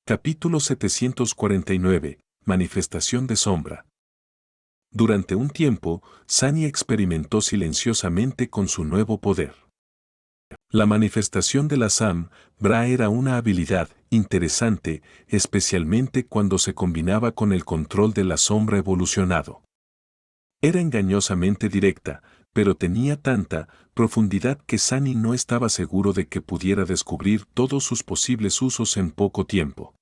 Capítulo 749. Manifestación de sombra. Durante un tiempo, Sunny experimentó silenciosamente con su nuevo poder. La manifestación de la Sombra era una habilidad interesante, especialmente cuando se combinaba con el control de la sombra evolucionado. Era engañosamente directa, pero tenía tanta profundidad que Sunny no estaba seguro de que pudiera descubrir todos sus posibles usos en poco tiempo.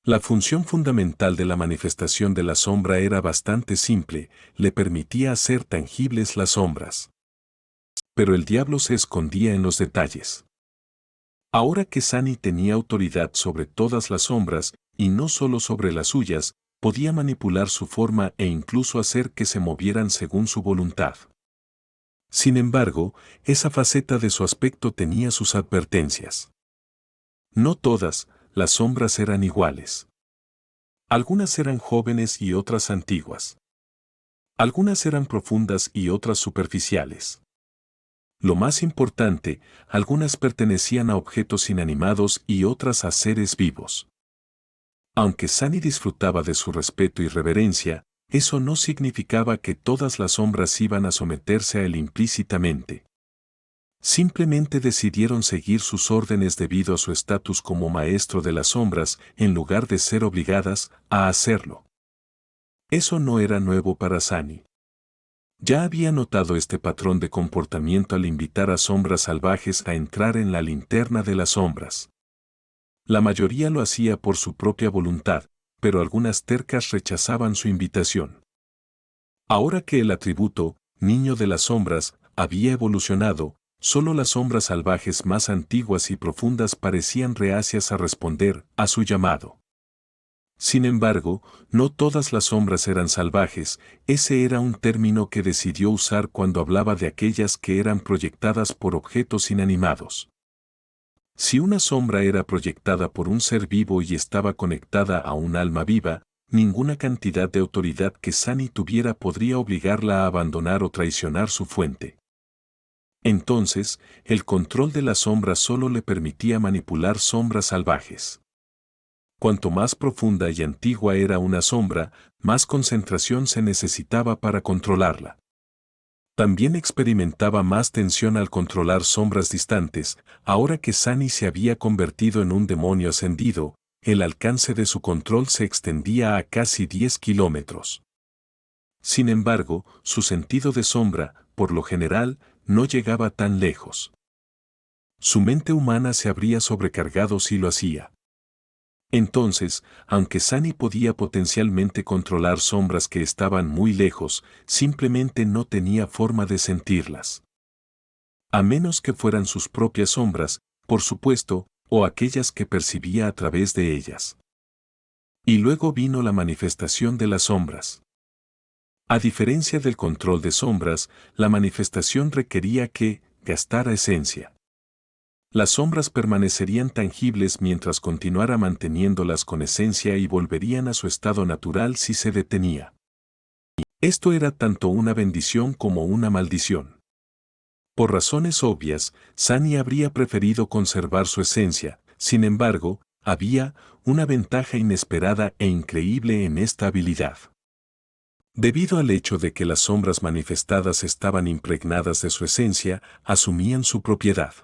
La función fundamental de la manifestación de la sombra era bastante simple, le permitía hacer tangibles las sombras. Pero el diablo se escondía en los detalles. Ahora que Sunny tenía autoridad sobre todas las sombras, y no solo sobre las suyas, podía manipular su forma e incluso hacer que se movieran según su voluntad. Sin embargo, esa faceta de su aspecto tenía sus advertencias. No todas las sombras eran iguales. Algunas eran jóvenes y otras antiguas. Algunas eran profundas y otras superficiales. Lo más importante, algunas pertenecían a objetos inanimados y otras a seres vivos. Aunque Sunny disfrutaba de su respeto y reverencia, eso no significaba que todas las sombras iban a someterse a él implícitamente. Simplemente decidieron seguir sus órdenes debido a su estatus como maestro de las sombras, en lugar de ser obligadas a hacerlo. Eso no era nuevo para Sunny. Ya había notado este patrón de comportamiento al invitar a sombras salvajes a entrar en la linterna de las sombras. La mayoría lo hacía por su propia voluntad, pero algunas tercas rechazaban su invitación. Ahora que el atributo, niño de las sombras, había evolucionado, solo las sombras salvajes más antiguas y profundas parecían reacias a responder a su llamado. Sin embargo, no todas las sombras eran salvajes, ese era un término que decidió usar cuando hablaba de aquellas que eran proyectadas por objetos inanimados. Si una sombra era proyectada por un ser vivo y estaba conectada a un alma viva, ninguna cantidad de autoridad que Sunny tuviera podría obligarla a abandonar o traicionar su fuente. Entonces, el control de la sombra solo le permitía manipular sombras salvajes. Cuanto más profunda y antigua era una sombra, más concentración se necesitaba para controlarla. También experimentaba más tensión al controlar sombras distantes. Ahora que Sunny se había convertido en un demonio ascendido, el alcance de su control se extendía a casi 10 kilómetros. Sin embargo, su sentido de sombra, por lo general, no llegaba tan lejos. Su mente humana se habría sobrecargado si lo hacía. Entonces, aunque Sunny podía potencialmente controlar sombras que estaban muy lejos, simplemente no tenía forma de sentirlas. A menos que fueran sus propias sombras, por supuesto, o aquellas que percibía a través de ellas. Y luego vino la manifestación de las sombras. A diferencia del control de sombras, la manifestación requería que gastara esencia. Las sombras permanecerían tangibles mientras continuara manteniéndolas con esencia y volverían a su estado natural si se detenía. Esto era tanto una bendición como una maldición. Por razones obvias, Sunny habría preferido conservar su esencia, sin embargo, había una ventaja inesperada e increíble en esta habilidad. Debido al hecho de que las sombras manifestadas estaban impregnadas de su esencia, asumían su propiedad.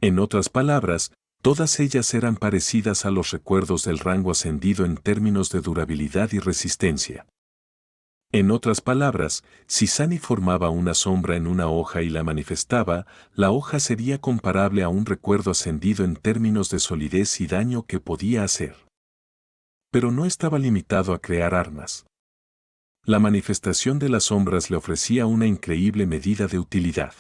En otras palabras, todas ellas eran parecidas a los recuerdos del rango ascendido en términos de durabilidad y resistencia. En otras palabras, si Sunny formaba una sombra en una hoja y la manifestaba, la hoja sería comparable a un recuerdo ascendido en términos de solidez y daño que podía hacer. Pero no estaba limitado a crear armas. La manifestación de las sombras le ofrecía una increíble medida de utilidad.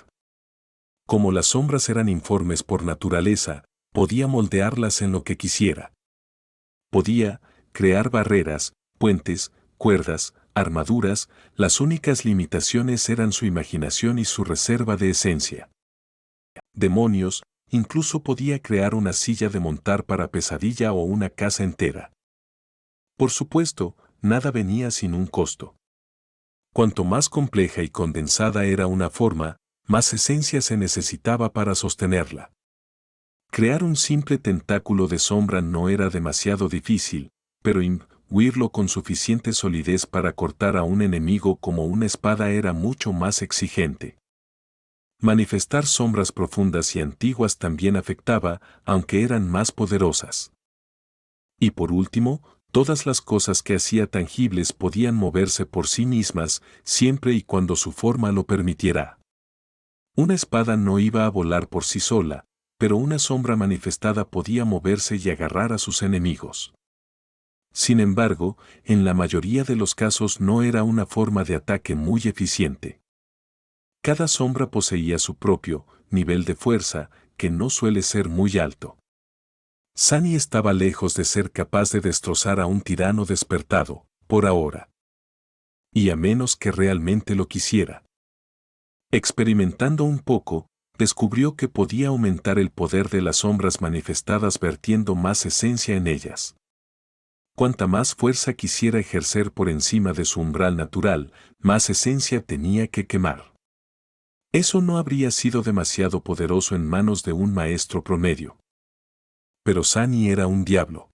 Como las sombras eran informes por naturaleza, podía moldearlas en lo que quisiera. Podía crear barreras, puentes, cuerdas, armaduras, las únicas limitaciones eran su imaginación y su reserva de esencia. Demonios, incluso podía crear una silla de montar para Pesadilla o una casa entera. Por supuesto, nada venía sin un costo. Cuanto más compleja y condensada era una forma, más esencia se necesitaba para sostenerla. Crear un simple tentáculo de sombra no era demasiado difícil, pero imbuirlo con suficiente solidez para cortar a un enemigo como una espada era mucho más exigente. Manifestar sombras profundas y antiguas también afectaba, aunque eran más poderosas. Y por último, todas las cosas que hacía tangibles podían moverse por sí mismas, siempre y cuando su forma lo permitiera. Una espada no iba a volar por sí sola, pero una sombra manifestada podía moverse y agarrar a sus enemigos. Sin embargo, en la mayoría de los casos no era una forma de ataque muy eficiente. Cada sombra poseía su propio nivel de fuerza, que no suele ser muy alto. Sunny estaba lejos de ser capaz de destrozar a un tirano despertado, por ahora. Y a menos que realmente lo quisiera. Experimentando un poco, descubrió que podía aumentar el poder de las sombras manifestadas vertiendo más esencia en ellas. Cuanta más fuerza quisiera ejercer por encima de su umbral natural, más esencia tenía que quemar. Eso no habría sido demasiado poderoso en manos de un maestro promedio. Pero Sunny era un diablo.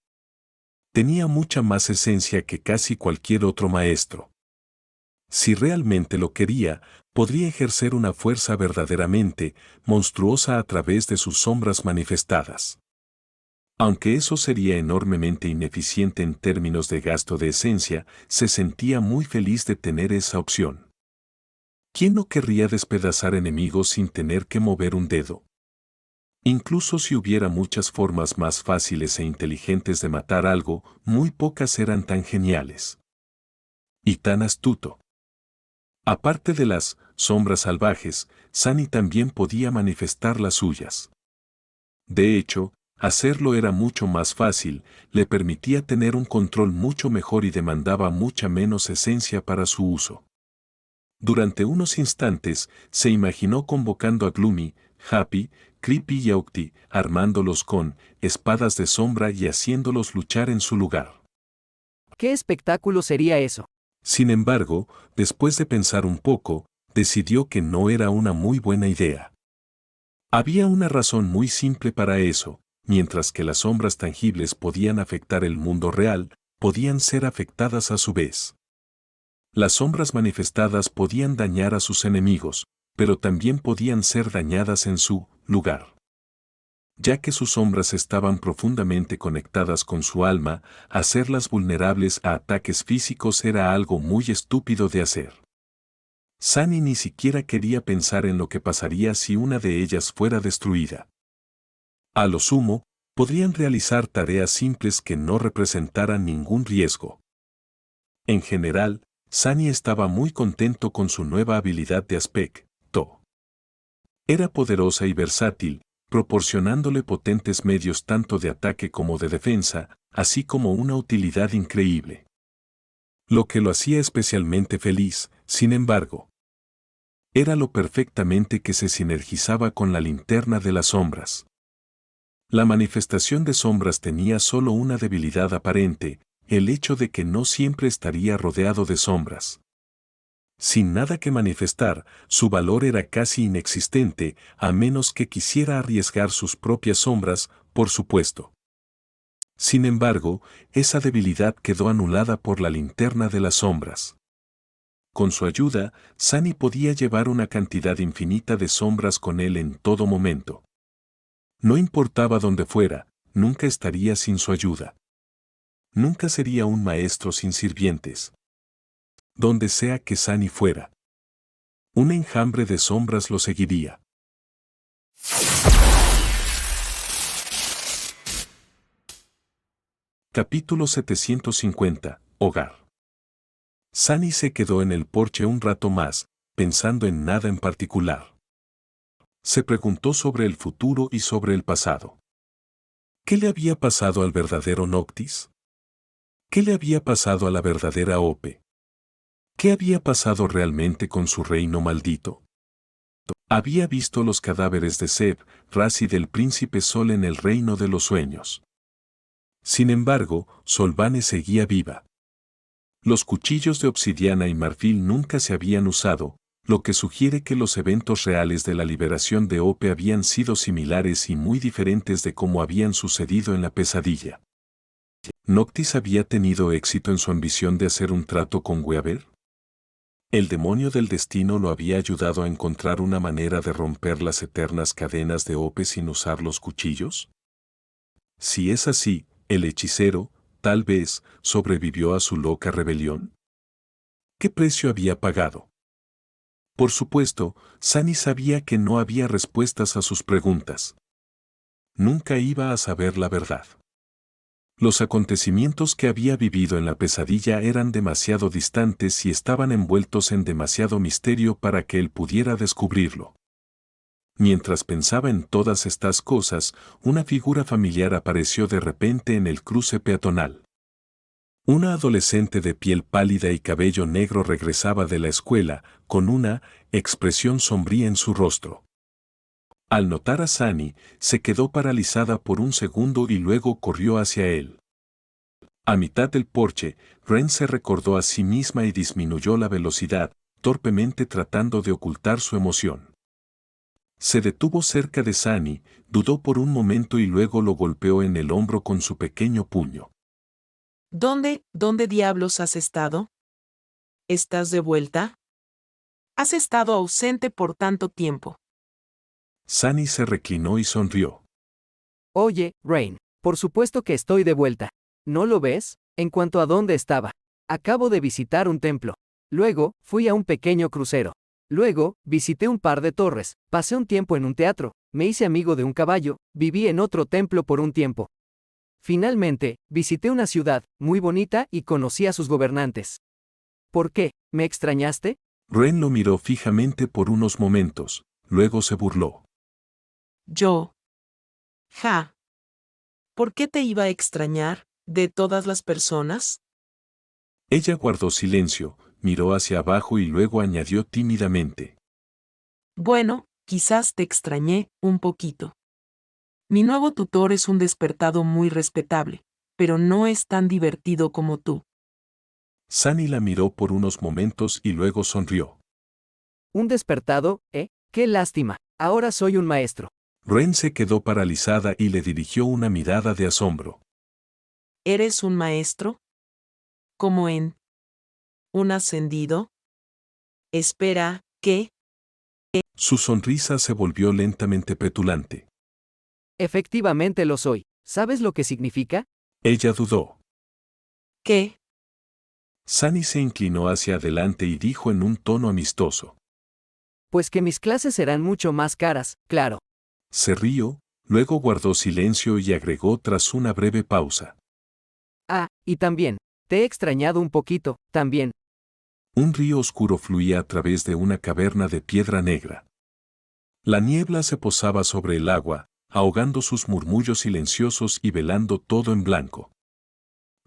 Tenía mucha más esencia que casi cualquier otro maestro. Si realmente lo quería, podría ejercer una fuerza verdaderamente monstruosa a través de sus sombras manifestadas. Aunque eso sería enormemente ineficiente en términos de gasto de esencia, se sentía muy feliz de tener esa opción. ¿Quién no querría despedazar enemigos sin tener que mover un dedo? Incluso si hubiera muchas formas más fáciles e inteligentes de matar algo, muy pocas eran tan geniales. Y tan astuto. Aparte de las sombras salvajes, Sunny también podía manifestar las suyas. De hecho, hacerlo era mucho más fácil, le permitía tener un control mucho mejor y demandaba mucha menos esencia para su uso. Durante unos instantes, se imaginó convocando a Gloomy, Happy, Creepy y Aughty, armándolos con espadas de sombra y haciéndolos luchar en su lugar. ¿Qué espectáculo sería eso? Sin embargo, después de pensar un poco, decidió que no era una muy buena idea. Había una razón muy simple para eso: mientras que las sombras tangibles podían afectar el mundo real, podían ser afectadas a su vez. Las sombras manifestadas podían dañar a sus enemigos, pero también podían ser dañadas en su lugar. Ya que sus sombras estaban profundamente conectadas con su alma, hacerlas vulnerables a ataques físicos era algo muy estúpido de hacer. Sunny ni siquiera quería pensar en lo que pasaría si una de ellas fuera destruida. A lo sumo, podrían realizar tareas simples que no representaran ningún riesgo. En general, Sunny estaba muy contento con su nueva habilidad de aspecto. Era poderosa y versátil, proporcionándole potentes medios tanto de ataque como de defensa, así como una utilidad increíble. Lo que lo hacía especialmente feliz, sin embargo, era lo perfectamente que se sinergizaba con la linterna de las sombras. La manifestación de sombras tenía solo una debilidad aparente: el hecho de que no siempre estaría rodeado de sombras. Sin nada que manifestar, su valor era casi inexistente, a menos que quisiera arriesgar sus propias sombras, por supuesto. Sin embargo, esa debilidad quedó anulada por la linterna de las sombras. Con su ayuda, Sunny podía llevar una cantidad infinita de sombras con él en todo momento. No importaba dónde fuera, nunca estaría sin su ayuda. Nunca sería un maestro sin sirvientes. Donde sea que Sunny fuera, un enjambre de sombras lo seguiría. Capítulo 750. Hogar. Sunny se quedó en el porche un rato más, pensando en nada en particular. Se preguntó sobre el futuro y sobre el pasado. ¿Qué le había pasado al verdadero Noctis? ¿Qué le había pasado a la verdadera Ope? ¿Qué había pasado realmente con su reino maldito? Había visto los cadáveres de Zeb, Raz y del príncipe Sol en el reino de los sueños. Sin embargo, Solvane seguía viva. Los cuchillos de obsidiana y marfil nunca se habían usado, lo que sugiere que los eventos reales de la liberación de Ope habían sido similares y muy diferentes de cómo habían sucedido en la pesadilla. ¿Noctis había tenido éxito en su ambición de hacer un trato con Weaver? ¿El demonio del destino lo había ayudado a encontrar una manera de romper las eternas cadenas de Ope sin usar los cuchillos? Si es así, el hechicero, tal vez, sobrevivió a su loca rebelión. ¿Qué precio había pagado? Por supuesto, Sunny sabía que no había respuestas a sus preguntas. Nunca iba a saber la verdad. Los acontecimientos que había vivido en la pesadilla eran demasiado distantes y estaban envueltos en demasiado misterio para que él pudiera descubrirlo. Mientras pensaba en todas estas cosas, una figura familiar apareció de repente en el cruce peatonal. Una adolescente de piel pálida y cabello negro regresaba de la escuela, con una expresión sombría en su rostro. Al notar a Sunny, se quedó paralizada por un segundo y luego corrió hacia él. A mitad del porche, Ren se recordó a sí misma y disminuyó la velocidad, torpemente tratando de ocultar su emoción. Se detuvo cerca de Sunny, dudó por un momento y luego lo golpeó en el hombro con su pequeño puño. ¿Dónde diablos has estado? ¿Estás de vuelta? Has estado ausente por tanto tiempo. Sunny se reclinó y sonrió. Oye, Rain, por supuesto que estoy de vuelta. ¿No lo ves? En cuanto a dónde estaba. Acabo de visitar un templo. Luego, fui a un pequeño crucero. Luego, visité un par de torres, pasé un tiempo en un teatro, me hice amigo de un caballo, viví en otro templo por un tiempo. Finalmente, visité una ciudad, muy bonita, y conocí a sus gobernantes. ¿Por qué? ¿Me extrañaste? Ren lo miró fijamente por unos momentos, luego se burló. Yo. Ja. ¿Por qué te iba a extrañar, de todas las personas? Ella guardó silencio, miró hacia abajo y luego añadió tímidamente. Bueno, quizás te extrañé un poquito. Mi nuevo tutor es un despertado muy respetable, pero no es tan divertido como tú. Sunny la miró por unos momentos y luego sonrió. ¿Un despertado? Qué lástima. Ahora soy un maestro. Ren se quedó paralizada y le dirigió una mirada de asombro. ¿Eres un maestro? ¿Como en un ascendido? Espera, ¿qué? Su sonrisa se volvió lentamente petulante. Efectivamente lo soy. ¿Sabes lo que significa? Ella dudó. ¿Qué? Sunny se inclinó hacia adelante y dijo en un tono amistoso. Pues que mis clases serán mucho más caras, claro. Se rió, luego guardó silencio y agregó tras una breve pausa. Ah, y también, te he extrañado un poquito, también. Un río oscuro fluía a través de una caverna de piedra negra. La niebla se posaba sobre el agua, ahogando sus murmullos silenciosos y velando todo en blanco.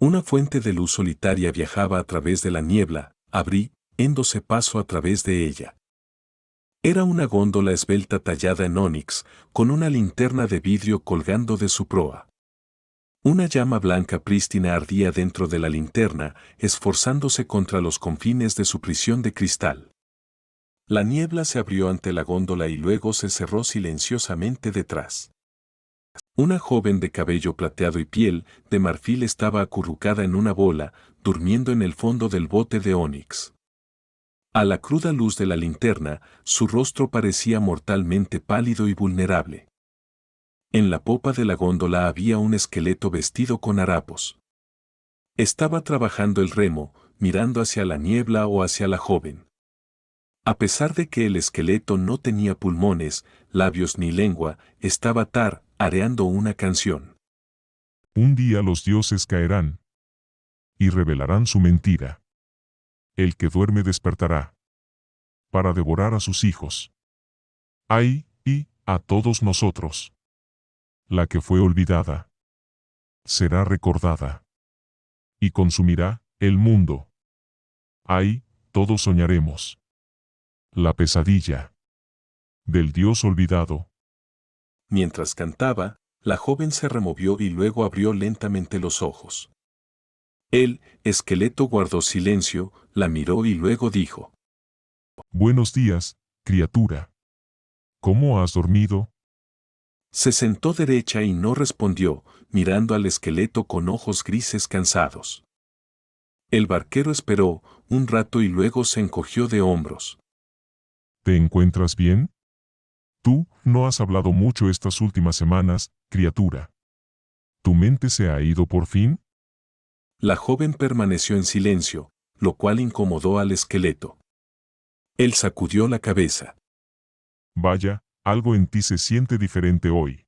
Una fuente de luz solitaria viajaba a través de la niebla, abriéndose paso a través de ella. Era una góndola esbelta tallada en ónix, con una linterna de vidrio colgando de su proa. Una llama blanca prístina ardía dentro de la linterna, esforzándose contra los confines de su prisión de cristal. La niebla se abrió ante la góndola y luego se cerró silenciosamente detrás. Una joven de cabello plateado y piel de marfil estaba acurrucada en una bola, durmiendo en el fondo del bote de ónix. A la cruda luz de la linterna, su rostro parecía mortalmente pálido y vulnerable. En la popa de la góndola había un esqueleto vestido con harapos. Estaba trabajando el remo, mirando hacia la niebla o hacia la joven. A pesar de que el esqueleto no tenía pulmones, labios ni lengua, estaba areando una canción. Un día los dioses caerán y revelarán su mentira. El que duerme despertará para devorar a sus hijos. Ay, y a todos nosotros. La que fue olvidada será recordada y consumirá el mundo. Ay, todos soñaremos la pesadilla del dios olvidado. Mientras cantaba, la joven se removió y luego abrió lentamente los ojos. El esqueleto guardó silencio, la miró y luego dijo: Buenos días, criatura. ¿Cómo has dormido? Se sentó derecha y no respondió, mirando al esqueleto con ojos grises cansados. El barquero esperó un rato y luego se encogió de hombros. ¿Te encuentras bien? Tú no has hablado mucho estas últimas semanas, criatura. ¿Tu mente se ha ido por fin? La joven permaneció en silencio, lo cual incomodó al esqueleto. Él sacudió la cabeza. Vaya, algo en ti se siente diferente hoy.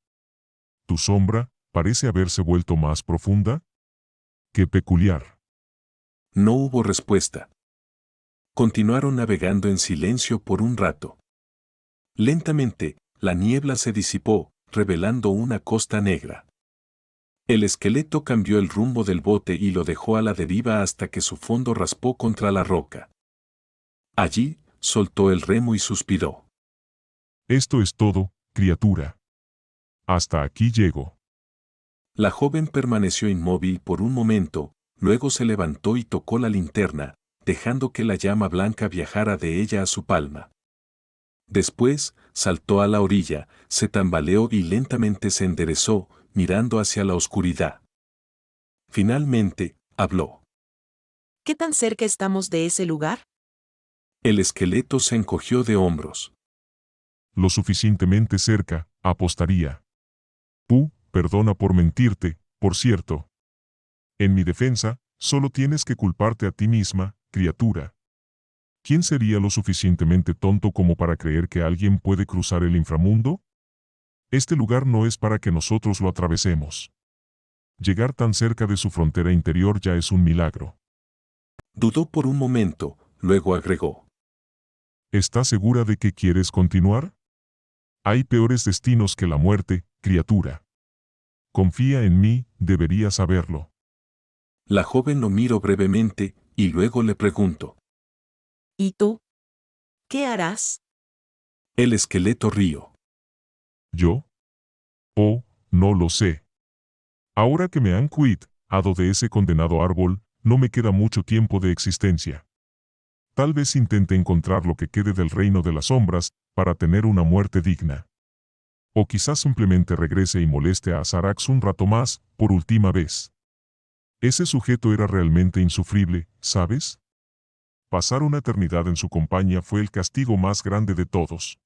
¿Tu sombra parece haberse vuelto más profunda? ¡Qué peculiar! No hubo respuesta. Continuaron navegando en silencio por un rato. Lentamente, la niebla se disipó, revelando una costa negra. El esqueleto cambió el rumbo del bote y lo dejó a la deriva hasta que su fondo raspó contra la roca. Allí, soltó el remo y suspiró. Esto es todo, criatura. Hasta aquí llego. La joven permaneció inmóvil por un momento, luego se levantó y tocó la linterna, dejando que la llama blanca viajara de ella a su palma. Después, saltó a la orilla, se tambaleó y lentamente se enderezó, mirando hacia la oscuridad. Finalmente, habló. ¿Qué tan cerca estamos de ese lugar? El esqueleto se encogió de hombros. Lo suficientemente cerca, apostaría. Perdona por mentirte, por cierto. En mi defensa, solo tienes que culparte a ti misma, criatura. ¿Quién sería lo suficientemente tonto como para creer que alguien puede cruzar el inframundo? Este lugar no es para que nosotros lo atravesemos. Llegar tan cerca de su frontera interior ya es un milagro. Dudó por un momento, luego agregó. ¿Estás segura de que quieres continuar? Hay peores destinos que la muerte, criatura. Confía en mí, deberías saberlo. La joven lo miró brevemente, y luego le preguntó. ¿Y tú? ¿Qué harás? El esqueleto rió. ¿Yo? Oh, no lo sé. Ahora que me han quitado de ese condenado árbol, no me queda mucho tiempo de existencia. Tal vez intente encontrar lo que quede del reino de las sombras, para tener una muerte digna. O quizás simplemente regrese y moleste a Azarax un rato más, por última vez. Ese sujeto era realmente insufrible, ¿sabes? Pasar una eternidad en su compañía fue el castigo más grande de todos.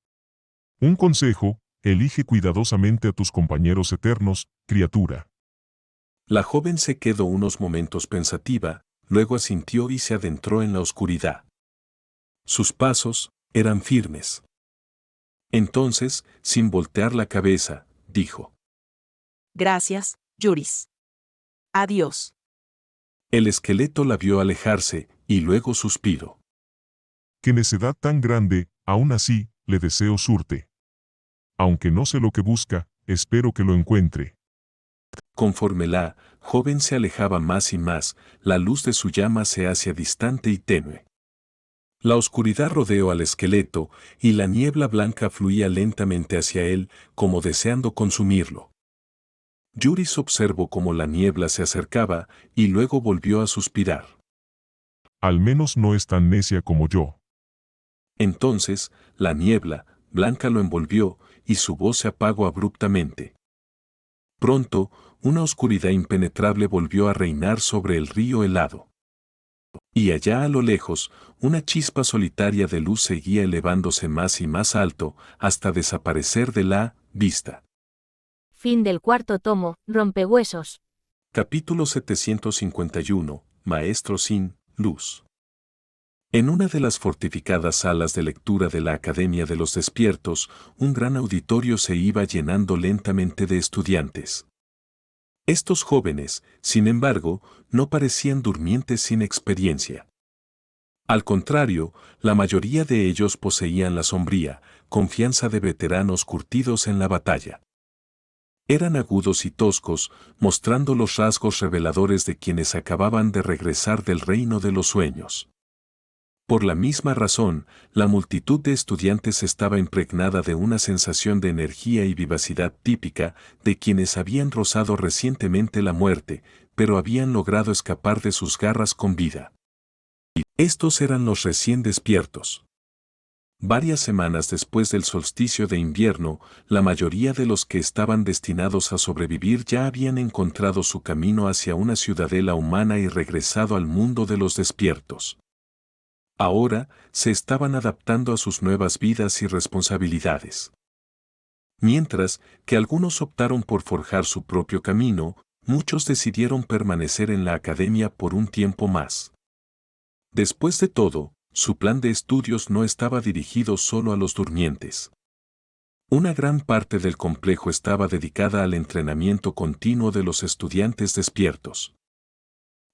Un consejo, elige cuidadosamente a tus compañeros eternos, criatura. La joven se quedó unos momentos pensativa, luego asintió y se adentró en la oscuridad. Sus pasos eran firmes. Entonces, sin voltear la cabeza, dijo. Gracias, Yuris. Adiós. El esqueleto la vio alejarse, y luego suspiró. ¡Qué necedad tan grande! Aún así, le deseo suerte. Aunque no sé lo que busca, espero que lo encuentre. Conforme la joven se alejaba más y más, la luz de su llama se hacía distante y tenue. La oscuridad rodeó al esqueleto, y la niebla blanca fluía lentamente hacia él, como deseando consumirlo. Yuris observó cómo la niebla se acercaba, y luego volvió a suspirar. Al menos no es tan necia como yo. Entonces, la niebla blanca lo envolvió, y su voz se apagó abruptamente. Pronto, una oscuridad impenetrable volvió a reinar sobre el río helado. Y allá a lo lejos, una chispa solitaria de luz seguía elevándose más y más alto, hasta desaparecer de la vista. Fin del cuarto tomo, Rompehuesos. Capítulo 751, Maestro sin luz. En una de las fortificadas salas de lectura de la Academia de los Despiertos, un gran auditorio se iba llenando lentamente de estudiantes. Estos jóvenes, sin embargo, no parecían durmientes sin experiencia. Al contrario, la mayoría de ellos poseían la sombría confianza de veteranos curtidos en la batalla. Eran agudos y toscos, mostrando los rasgos reveladores de quienes acababan de regresar del reino de los sueños. Por la misma razón, la multitud de estudiantes estaba impregnada de una sensación de energía y vivacidad típica de quienes habían rozado recientemente la muerte, pero habían logrado escapar de sus garras con vida. Estos eran los recién despiertos. Varias semanas después del solsticio de invierno, la mayoría de los que estaban destinados a sobrevivir ya habían encontrado su camino hacia una ciudadela humana y regresado al mundo de los despiertos. Ahora, se estaban adaptando a sus nuevas vidas y responsabilidades. Mientras que algunos optaron por forjar su propio camino, muchos decidieron permanecer en la academia por un tiempo más. Después de todo, su plan de estudios no estaba dirigido solo a los durmientes. Una gran parte del complejo estaba dedicada al entrenamiento continuo de los estudiantes despiertos.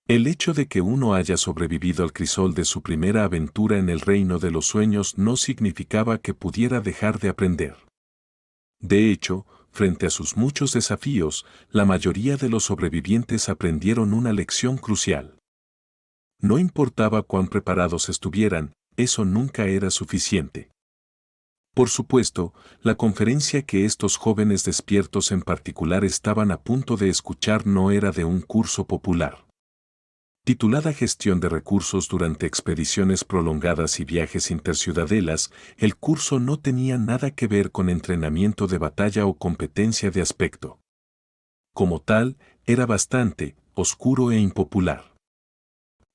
El hecho de que uno haya sobrevivido al crisol de su primera aventura en el reino de los sueños no significaba que pudiera dejar de aprender. De hecho, frente a sus muchos desafíos, la mayoría de los sobrevivientes aprendieron una lección crucial. No importaba cuán preparados estuvieran, eso nunca era suficiente. Por supuesto, la conferencia que estos jóvenes despiertos en particular estaban a punto de escuchar no era de un curso popular. Titulada Gestión de Recursos durante expediciones prolongadas y viajes interciudadelas, el curso no tenía nada que ver con entrenamiento de batalla o competencia de aspecto. Como tal, era bastante oscuro e impopular.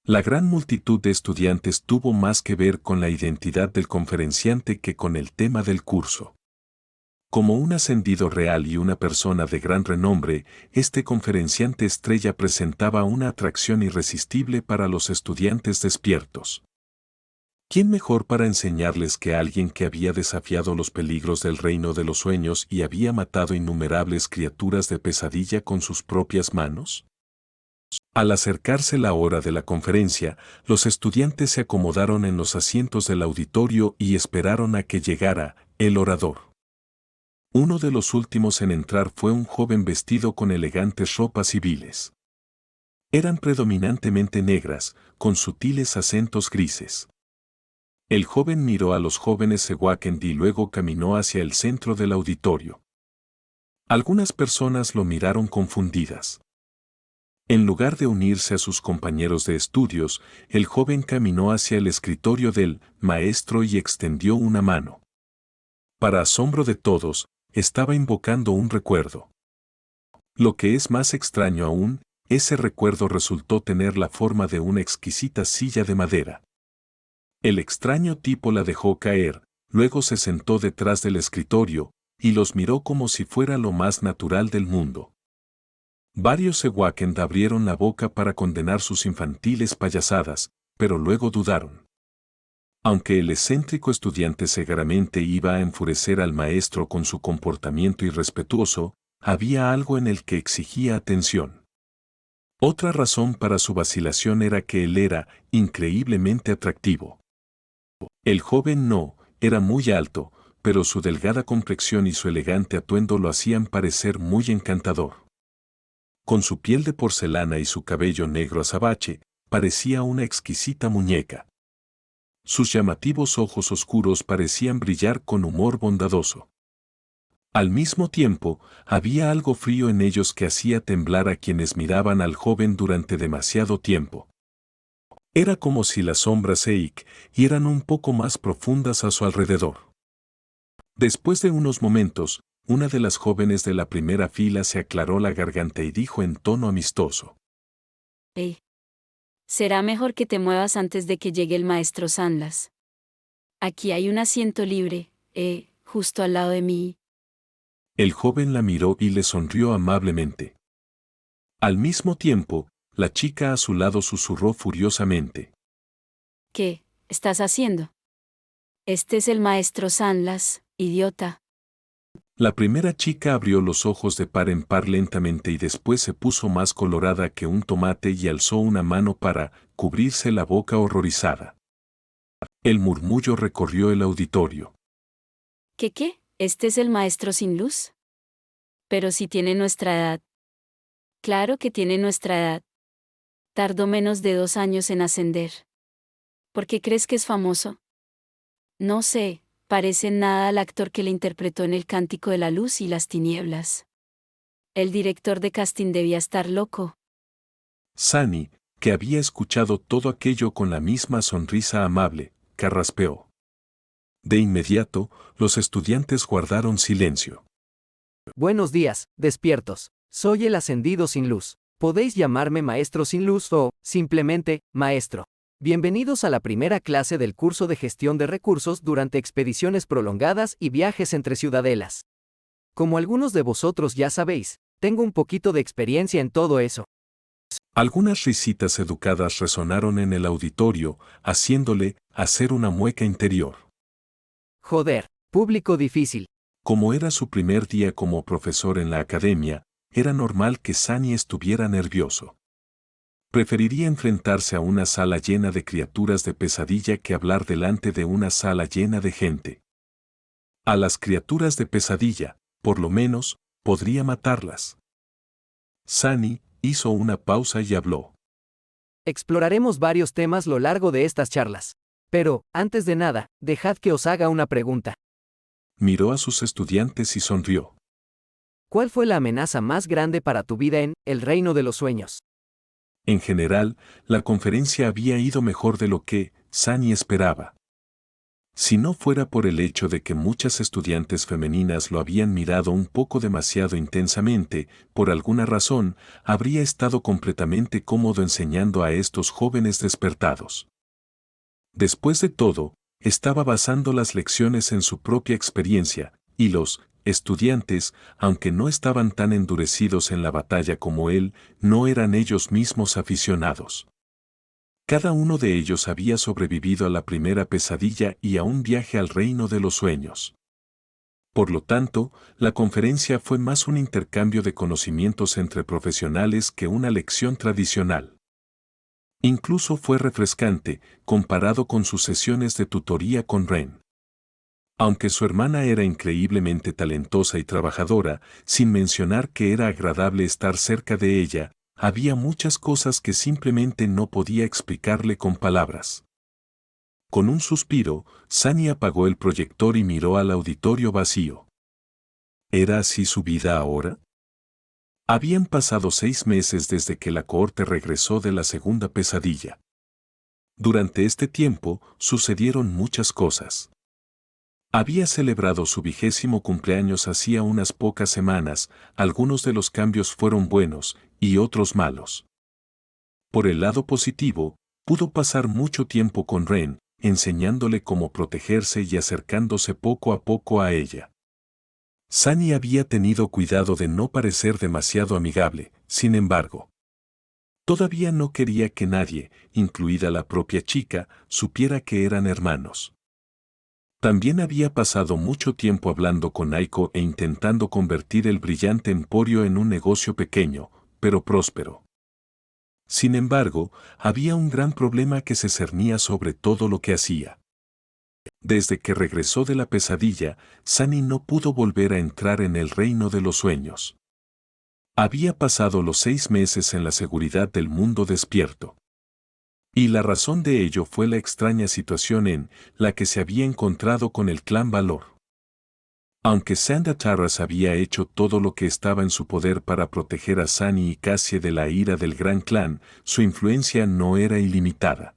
La gran multitud de estudiantes tuvo más que ver con la identidad del conferenciante que con el tema del curso. Como un ascendido real y una persona de gran renombre, este conferenciante estrella presentaba una atracción irresistible para los estudiantes despiertos. ¿Quién mejor para enseñarles que alguien que había desafiado los peligros del reino de los sueños y había matado innumerables criaturas de pesadilla con sus propias manos? Al acercarse la hora de la conferencia, los estudiantes se acomodaron en los asientos del auditorio y esperaron a que llegara el orador. Uno de los últimos en entrar fue un joven vestido con elegantes ropas civiles. Eran predominantemente negras, con sutiles acentos grises. El joven miró a los jóvenes Sewakend y luego caminó hacia el centro del auditorio. Algunas personas lo miraron confundidas. En lugar de unirse a sus compañeros de estudios, el joven caminó hacia el escritorio del maestro y extendió una mano. Para asombro de todos, estaba invocando un recuerdo. Lo que es más extraño aún, ese recuerdo resultó tener la forma de una exquisita silla de madera. El extraño tipo la dejó caer, luego se sentó detrás del escritorio, y los miró como si fuera lo más natural del mundo. Varios Sewakend abrieron la boca para condenar sus infantiles payasadas, pero luego dudaron. Aunque el excéntrico estudiante seguramente iba a enfurecer al maestro con su comportamiento irrespetuoso, había algo en el que exigía atención. Otra razón para su vacilación era que él era increíblemente atractivo. El joven no era muy alto, pero su delgada complexión y su elegante atuendo lo hacían parecer muy encantador. Con su piel de porcelana y su cabello negro azabache, parecía una exquisita muñeca. Sus llamativos ojos oscuros parecían brillar con humor bondadoso. Al mismo tiempo, había algo frío en ellos que hacía temblar a quienes miraban al joven durante demasiado tiempo. Era como si las sombras Seik eran un poco más profundas a su alrededor. Después de unos momentos, una de las jóvenes de la primera fila se aclaró la garganta y dijo en tono amistoso: Hey. Será mejor que te muevas antes de que llegue el maestro Sanlas. Aquí hay un asiento libre, justo al lado de mí. El joven la miró y le sonrió amablemente. Al mismo tiempo, la chica a su lado susurró furiosamente: ¿Qué estás haciendo? Este es el maestro Sanlas, idiota. La primera chica abrió los ojos de par en par lentamente y después se puso más colorada que un tomate y alzó una mano para cubrirse la boca horrorizada. El murmullo recorrió el auditorio. ¿Qué? ¿Este es el maestro sin luz? Pero si tiene nuestra edad. Claro que tiene nuestra edad. Tardó menos de 2 años en ascender. ¿Por qué crees que es famoso? No sé, parece en nada al actor que le interpretó en El Cántico de la Luz y las Tinieblas. El director de casting debía estar loco. Sunny, que había escuchado todo aquello con la misma sonrisa amable, carraspeó. De inmediato, los estudiantes guardaron silencio. Buenos días, despiertos. Soy el ascendido sin luz. Podéis llamarme maestro sin luz o, simplemente, maestro. Bienvenidos a la primera clase del curso de gestión de recursos durante expediciones prolongadas y viajes entre ciudadelas. Como algunos de vosotros ya sabéis, tengo un poquito de experiencia en todo eso. Algunas risitas educadas resonaron en el auditorio, haciéndole hacer una mueca interior. Joder, público difícil. Como era su primer día como profesor en la academia, era normal que Sunny estuviera nervioso. Preferiría enfrentarse a una sala llena de criaturas de pesadilla que hablar delante de una sala llena de gente. A las criaturas de pesadilla, por lo menos, podría matarlas. Sunny hizo una pausa y habló. Exploraremos varios temas a lo largo de estas charlas. Pero, antes de nada, dejad que os haga una pregunta. Miró a sus estudiantes y sonrió. ¿Cuál fue la amenaza más grande para tu vida en el reino de los sueños? En general, la conferencia había ido mejor de lo que Sunny esperaba. Si no fuera por el hecho de que muchas estudiantes femeninas lo habían mirado un poco demasiado intensamente, por alguna razón, habría estado completamente cómodo enseñando a estos jóvenes despertados. Después de todo, estaba basando las lecciones en su propia experiencia, y los estudiantes, aunque no estaban tan endurecidos en la batalla como él, no eran ellos mismos aficionados. Cada uno de ellos había sobrevivido a la primera pesadilla y a un viaje al reino de los sueños. Por lo tanto, la conferencia fue más un intercambio de conocimientos entre profesionales que una lección tradicional. Incluso fue refrescante, comparado con sus sesiones de tutoría con Ren. Aunque su hermana era increíblemente talentosa y trabajadora, sin mencionar que era agradable estar cerca de ella, había muchas cosas que simplemente no podía explicarle con palabras. Con un suspiro, Sunny apagó el proyector y miró al auditorio vacío. ¿Era así su vida ahora? Habían pasado 6 meses desde que la cohorte regresó de la segunda pesadilla. Durante este tiempo, sucedieron muchas cosas. Había celebrado su 20º cumpleaños hacía unas pocas semanas, algunos de los cambios fueron buenos y otros malos. Por el lado positivo, pudo pasar mucho tiempo con Ren, enseñándole cómo protegerse y acercándose poco a poco a ella. Sunny había tenido cuidado de no parecer demasiado amigable, sin embargo. Todavía no quería que nadie, incluida la propia chica, supiera que eran hermanos. También había pasado mucho tiempo hablando con Aiko e intentando convertir el brillante emporio en un negocio pequeño, pero próspero. Sin embargo, había un gran problema que se cernía sobre todo lo que hacía. Desde que regresó de la pesadilla, Sunny no pudo volver a entrar en el reino de los sueños. Había pasado los 6 meses en la seguridad del mundo despierto. Y la razón de ello fue la extraña situación en la que se había encontrado con el clan Valor. Aunque Sanda Tarras había hecho todo lo que estaba en su poder para proteger a Sunny y Cassie de la ira del gran clan, su influencia no era ilimitada.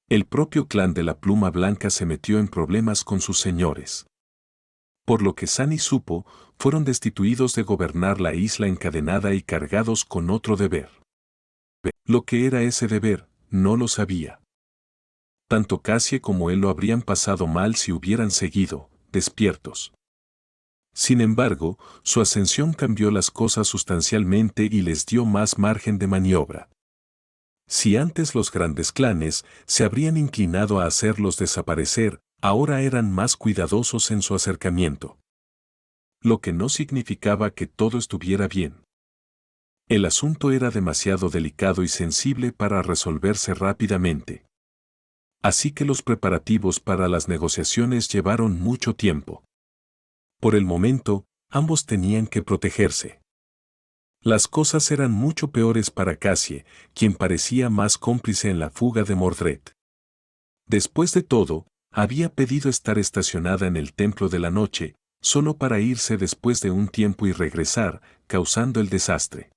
El propio clan de la Pluma Blanca se metió en problemas con sus señores. Por lo que Sunny supo, fueron destituidos de gobernar la isla encadenada y cargados con otro deber. Lo que era ese deber, no lo sabía. Tanto Cassie como él lo habrían pasado mal si hubieran seguido despiertos. Sin embargo, su ascensión cambió las cosas sustancialmente y les dio más margen de maniobra. Si antes los grandes clanes se habrían inclinado a hacerlos desaparecer, ahora eran más cuidadosos en su acercamiento. Lo que no significaba que todo estuviera bien. El asunto era demasiado delicado y sensible para resolverse rápidamente. Así que los preparativos para las negociaciones llevaron mucho tiempo. Por el momento, ambos tenían que protegerse. Las cosas eran mucho peores para Cassie, quien parecía más cómplice en la fuga de Mordred. Después de todo, había pedido estar estacionada en el Templo de la Noche, solo para irse después de un tiempo y regresar, causando el desastre.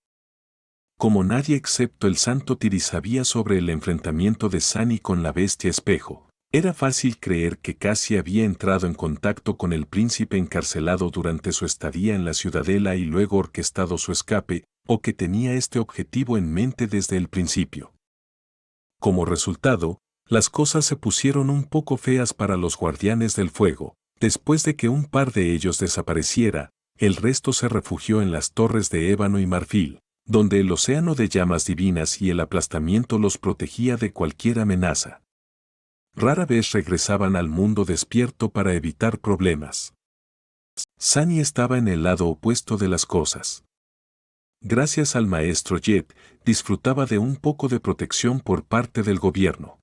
Como nadie excepto el Santo Tiri sabía sobre el enfrentamiento de Sunny con la Bestia Espejo, Era fácil creer que casi había entrado en contacto con el príncipe encarcelado durante su estadía en la ciudadela y luego orquestado su escape, o que tenía este objetivo en mente desde el principio. Como resultado, las cosas se pusieron un poco feas para los guardianes del fuego. Después de que un par de ellos desapareciera, el resto se refugió en las torres de ébano y marfil, donde el océano de llamas divinas y el aplastamiento los protegía de cualquier amenaza. Rara vez regresaban al mundo despierto para evitar problemas. Sunny estaba en el lado opuesto de las cosas. Gracias al maestro Jet, disfrutaba de un poco de protección por parte del gobierno.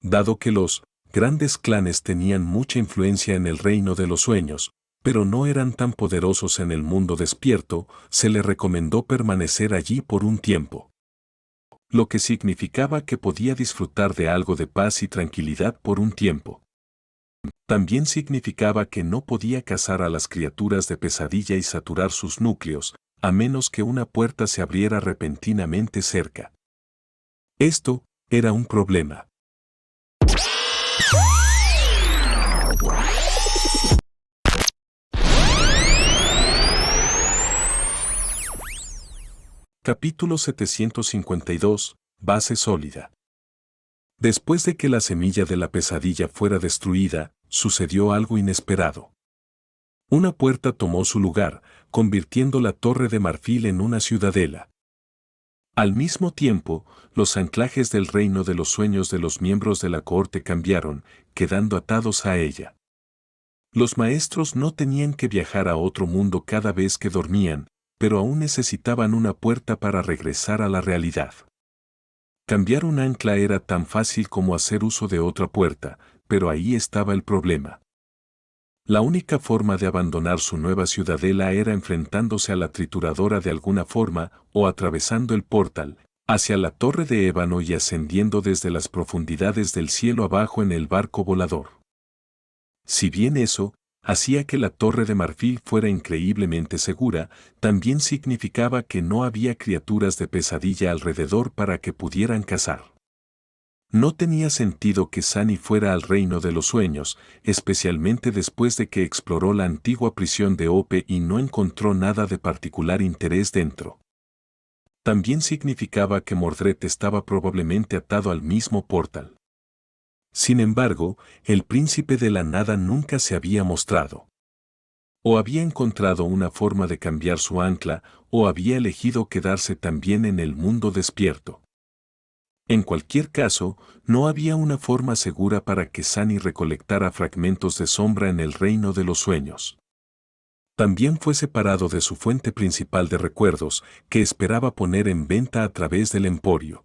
Dado que los grandes clanes tenían mucha influencia en el reino de los sueños, pero no eran tan poderosos en el mundo despierto, se le recomendó permanecer allí por un tiempo. Lo que significaba que podía disfrutar de algo de paz y tranquilidad por un tiempo. También significaba que no podía cazar a las criaturas de pesadilla y saturar sus núcleos, a menos que una puerta se abriera repentinamente cerca. Esto era un problema. Capítulo 752. Base sólida. Después de que la semilla de la pesadilla fuera destruida, sucedió algo inesperado. Una puerta tomó su lugar, convirtiendo la torre de marfil en una ciudadela. Al mismo tiempo, los anclajes del reino de los sueños de los miembros de la cohorte cambiaron, quedando atados a ella. Los maestros no tenían que viajar a otro mundo cada vez que dormían, pero aún necesitaban una puerta para regresar a la realidad. Cambiar un ancla era tan fácil como hacer uso de otra puerta, pero ahí estaba el problema. La única forma de abandonar su nueva ciudadela era enfrentándose a la trituradora de alguna forma o atravesando el portal, hacia la torre de ébano y ascendiendo desde las profundidades del cielo abajo en el barco volador. Si bien eso hacía que la torre de marfil fuera increíblemente segura, también significaba que no había criaturas de pesadilla alrededor para que pudieran cazar. No tenía sentido que Sunny fuera al reino de los sueños, especialmente después de que exploró la antigua prisión de Ope y no encontró nada de particular interés dentro. También significaba que Mordred estaba probablemente atado al mismo portal. Sin embargo, el príncipe de la nada nunca se había mostrado. O había encontrado una forma de cambiar su ancla, o había elegido quedarse también en el mundo despierto. En cualquier caso, no había una forma segura para que Sunny recolectara fragmentos de sombra en el reino de los sueños. También fue separado de su fuente principal de recuerdos, que esperaba poner en venta a través del emporio.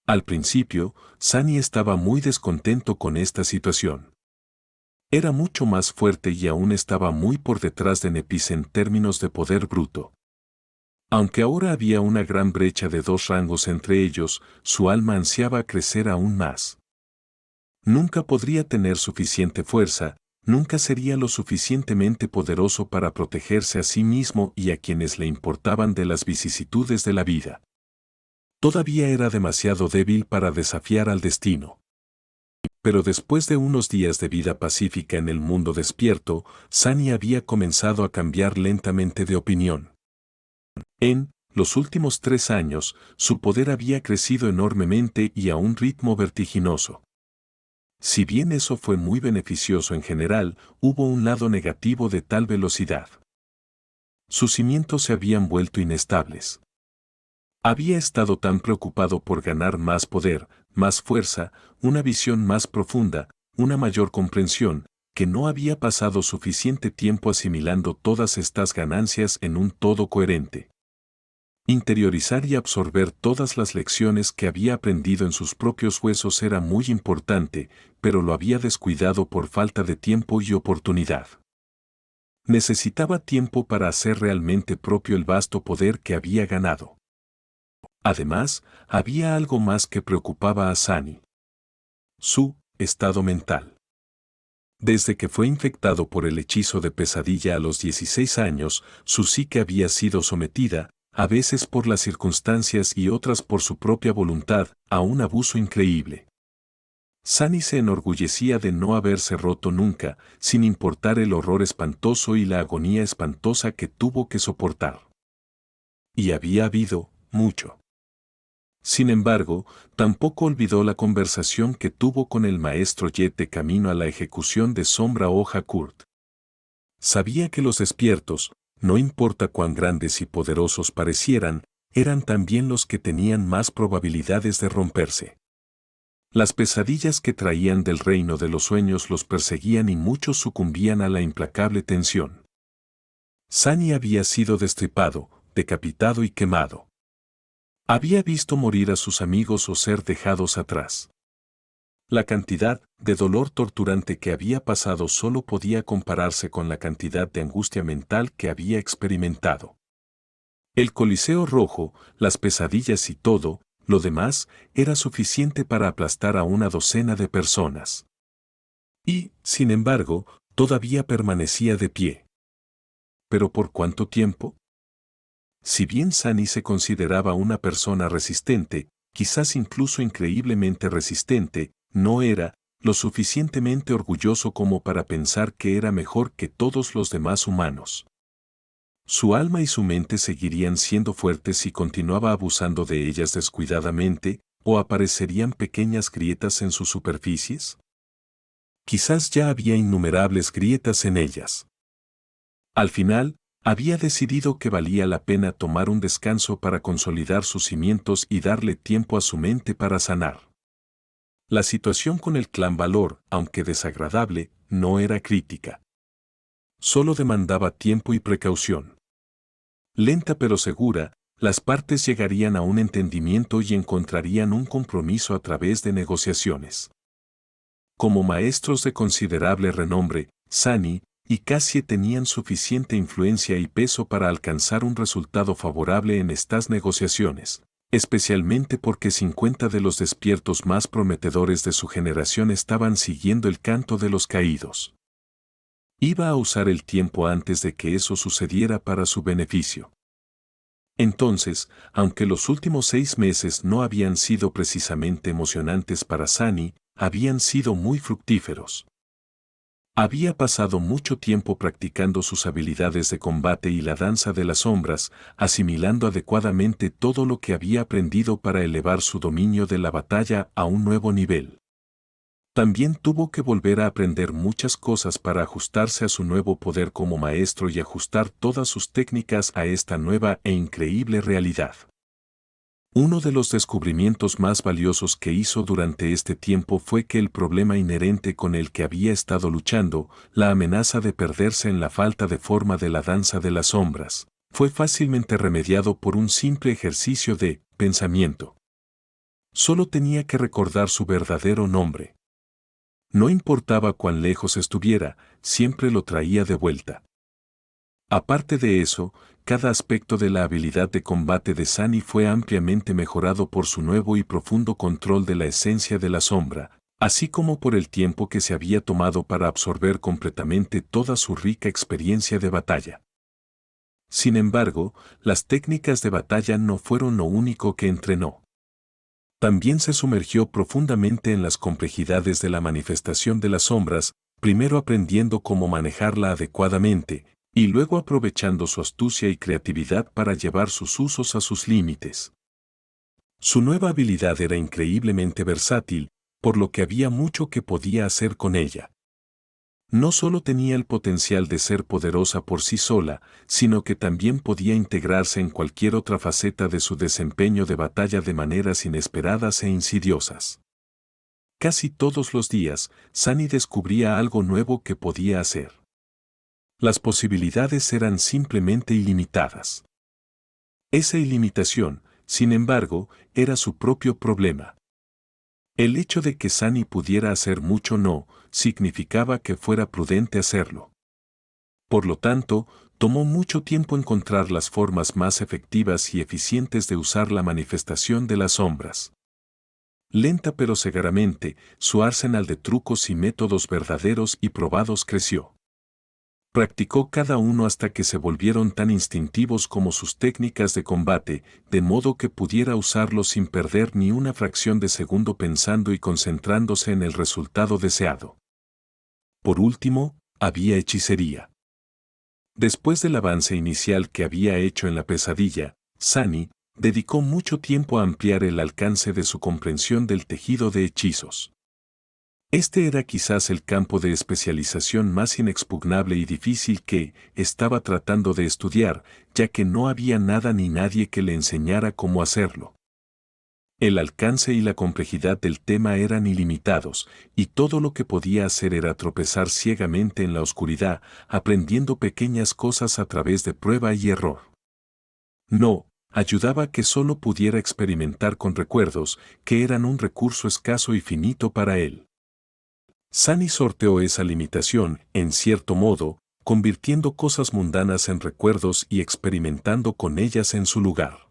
Al principio, Sunny estaba muy descontento con esta situación. Era mucho más fuerte y aún estaba muy por detrás de Nepis en términos de poder bruto. Aunque ahora había una gran brecha de 2 rangos entre ellos, su alma ansiaba crecer aún más. Nunca podría tener suficiente fuerza, nunca sería lo suficientemente poderoso para protegerse a sí mismo y a quienes le importaban de las vicisitudes de la vida. Todavía era demasiado débil para desafiar al destino. Pero después de unos días de vida pacífica en el mundo despierto, Sunny había comenzado a cambiar lentamente de opinión. En los últimos 3 años, su poder había crecido enormemente y a un ritmo vertiginoso. Si bien eso fue muy beneficioso en general, hubo un lado negativo de tal velocidad. Sus cimientos se habían vuelto inestables. Había estado tan preocupado por ganar más poder, más fuerza, una visión más profunda, una mayor comprensión, que no había pasado suficiente tiempo asimilando todas estas ganancias en un todo coherente. Interiorizar y absorber todas las lecciones que había aprendido en sus propios huesos era muy importante, pero lo había descuidado por falta de tiempo y oportunidad. Necesitaba tiempo para hacer realmente propio el vasto poder que había ganado. Además, había algo más que preocupaba a Sunny. Su estado mental. Desde que fue infectado por el hechizo de pesadilla a los 16 años, su psique había sido sometida, a veces por las circunstancias y otras por su propia voluntad, a un abuso increíble. Sunny se enorgullecía de no haberse roto nunca, sin importar el horror espantoso y la agonía espantosa que tuvo que soportar. Y había habido mucho. Sin embargo, tampoco olvidó la conversación que tuvo con el maestro Jet de camino a la ejecución de Sombra Hoja Kurt. Sabía que los despiertos, no importa cuán grandes y poderosos parecieran, eran también los que tenían más probabilidades de romperse. Las pesadillas que traían del reino de los sueños los perseguían y muchos sucumbían a la implacable tensión. Sunny había sido destripado, decapitado y quemado. Había visto morir a sus amigos o ser dejados atrás. La cantidad de dolor torturante que había pasado solo podía compararse con la cantidad de angustia mental que había experimentado. El Coliseo Rojo, las pesadillas y todo, lo demás, era suficiente para aplastar a una docena de personas. Y, sin embargo, todavía permanecía de pie. ¿Pero por cuánto tiempo? Si bien Sunny se consideraba una persona resistente, quizás incluso increíblemente resistente, no era lo suficientemente orgulloso como para pensar que era mejor que todos los demás humanos. Su alma y su mente seguirían siendo fuertes si continuaba abusando de ellas descuidadamente, o aparecerían pequeñas grietas en sus superficies. Quizás ya había innumerables grietas en ellas. Al final, había decidido que valía la pena tomar un descanso para consolidar sus cimientos y darle tiempo a su mente para sanar. La situación con el clan Valor, aunque desagradable, no era crítica. Solo demandaba tiempo y precaución. Lenta pero segura, las partes llegarían a un entendimiento y encontrarían un compromiso a través de negociaciones. Como maestros de considerable renombre, Sunny y Cassie tenían suficiente influencia y peso para alcanzar un resultado favorable en estas negociaciones, especialmente porque 50 de los despiertos más prometedores de su generación estaban siguiendo el canto de los caídos. Iba a usar el tiempo antes de que eso sucediera para su beneficio. Entonces, aunque los últimos 6 meses no habían sido precisamente emocionantes para Sunny, habían sido muy fructíferos. Había pasado mucho tiempo practicando sus habilidades de combate y la danza de las sombras, asimilando adecuadamente todo lo que había aprendido para elevar su dominio de la batalla a un nuevo nivel. También tuvo que volver a aprender muchas cosas para ajustarse a su nuevo poder como maestro y ajustar todas sus técnicas a esta nueva e increíble realidad. Uno de los descubrimientos más valiosos que hizo durante este tiempo fue que el problema inherente con el que había estado luchando, la amenaza de perderse en la falta de forma de la danza de las sombras, fue fácilmente remediado por un simple ejercicio de pensamiento. Solo tenía que recordar su verdadero nombre. No importaba cuán lejos estuviera, siempre lo traía de vuelta. Aparte de eso, cada aspecto de la habilidad de combate de Sunny fue ampliamente mejorado por su nuevo y profundo control de la esencia de la sombra, así como por el tiempo que se había tomado para absorber completamente toda su rica experiencia de batalla. Sin embargo, las técnicas de batalla no fueron lo único que entrenó. También se sumergió profundamente en las complejidades de la manifestación de las sombras, primero aprendiendo cómo manejarla adecuadamente, y luego aprovechando su astucia y creatividad para llevar sus usos a sus límites. Su nueva habilidad era increíblemente versátil, por lo que había mucho que podía hacer con ella. No solo tenía el potencial de ser poderosa por sí sola, sino que también podía integrarse en cualquier otra faceta de su desempeño de batalla de maneras inesperadas e insidiosas. Casi todos los días, Sunny descubría algo nuevo que podía hacer. Las posibilidades eran simplemente ilimitadas. Esa ilimitación, sin embargo, era su propio problema. El hecho de que Sunny pudiera hacer mucho no significaba que fuera prudente hacerlo. Por lo tanto, tomó mucho tiempo encontrar las formas más efectivas y eficientes de usar la manifestación de las sombras. Lenta pero seguramente, su arsenal de trucos y métodos verdaderos y probados creció. Practicó cada uno hasta que se volvieron tan instintivos como sus técnicas de combate, de modo que pudiera usarlos sin perder ni una fracción de segundo pensando y concentrándose en el resultado deseado. Por último, había hechicería. Después del avance inicial que había hecho en la pesadilla, Sunny dedicó mucho tiempo a ampliar el alcance de su comprensión del tejido de hechizos. Este era quizás el campo de especialización más inexpugnable y difícil que estaba tratando de estudiar, ya que no había nada ni nadie que le enseñara cómo hacerlo. El alcance y la complejidad del tema eran ilimitados, y todo lo que podía hacer era tropezar ciegamente en la oscuridad, aprendiendo pequeñas cosas a través de prueba y error. No, ayudaba a que solo pudiera experimentar con recuerdos, que eran un recurso escaso y finito para él. Sunny sorteó esa limitación, en cierto modo, convirtiendo cosas mundanas en recuerdos y experimentando con ellas en su lugar.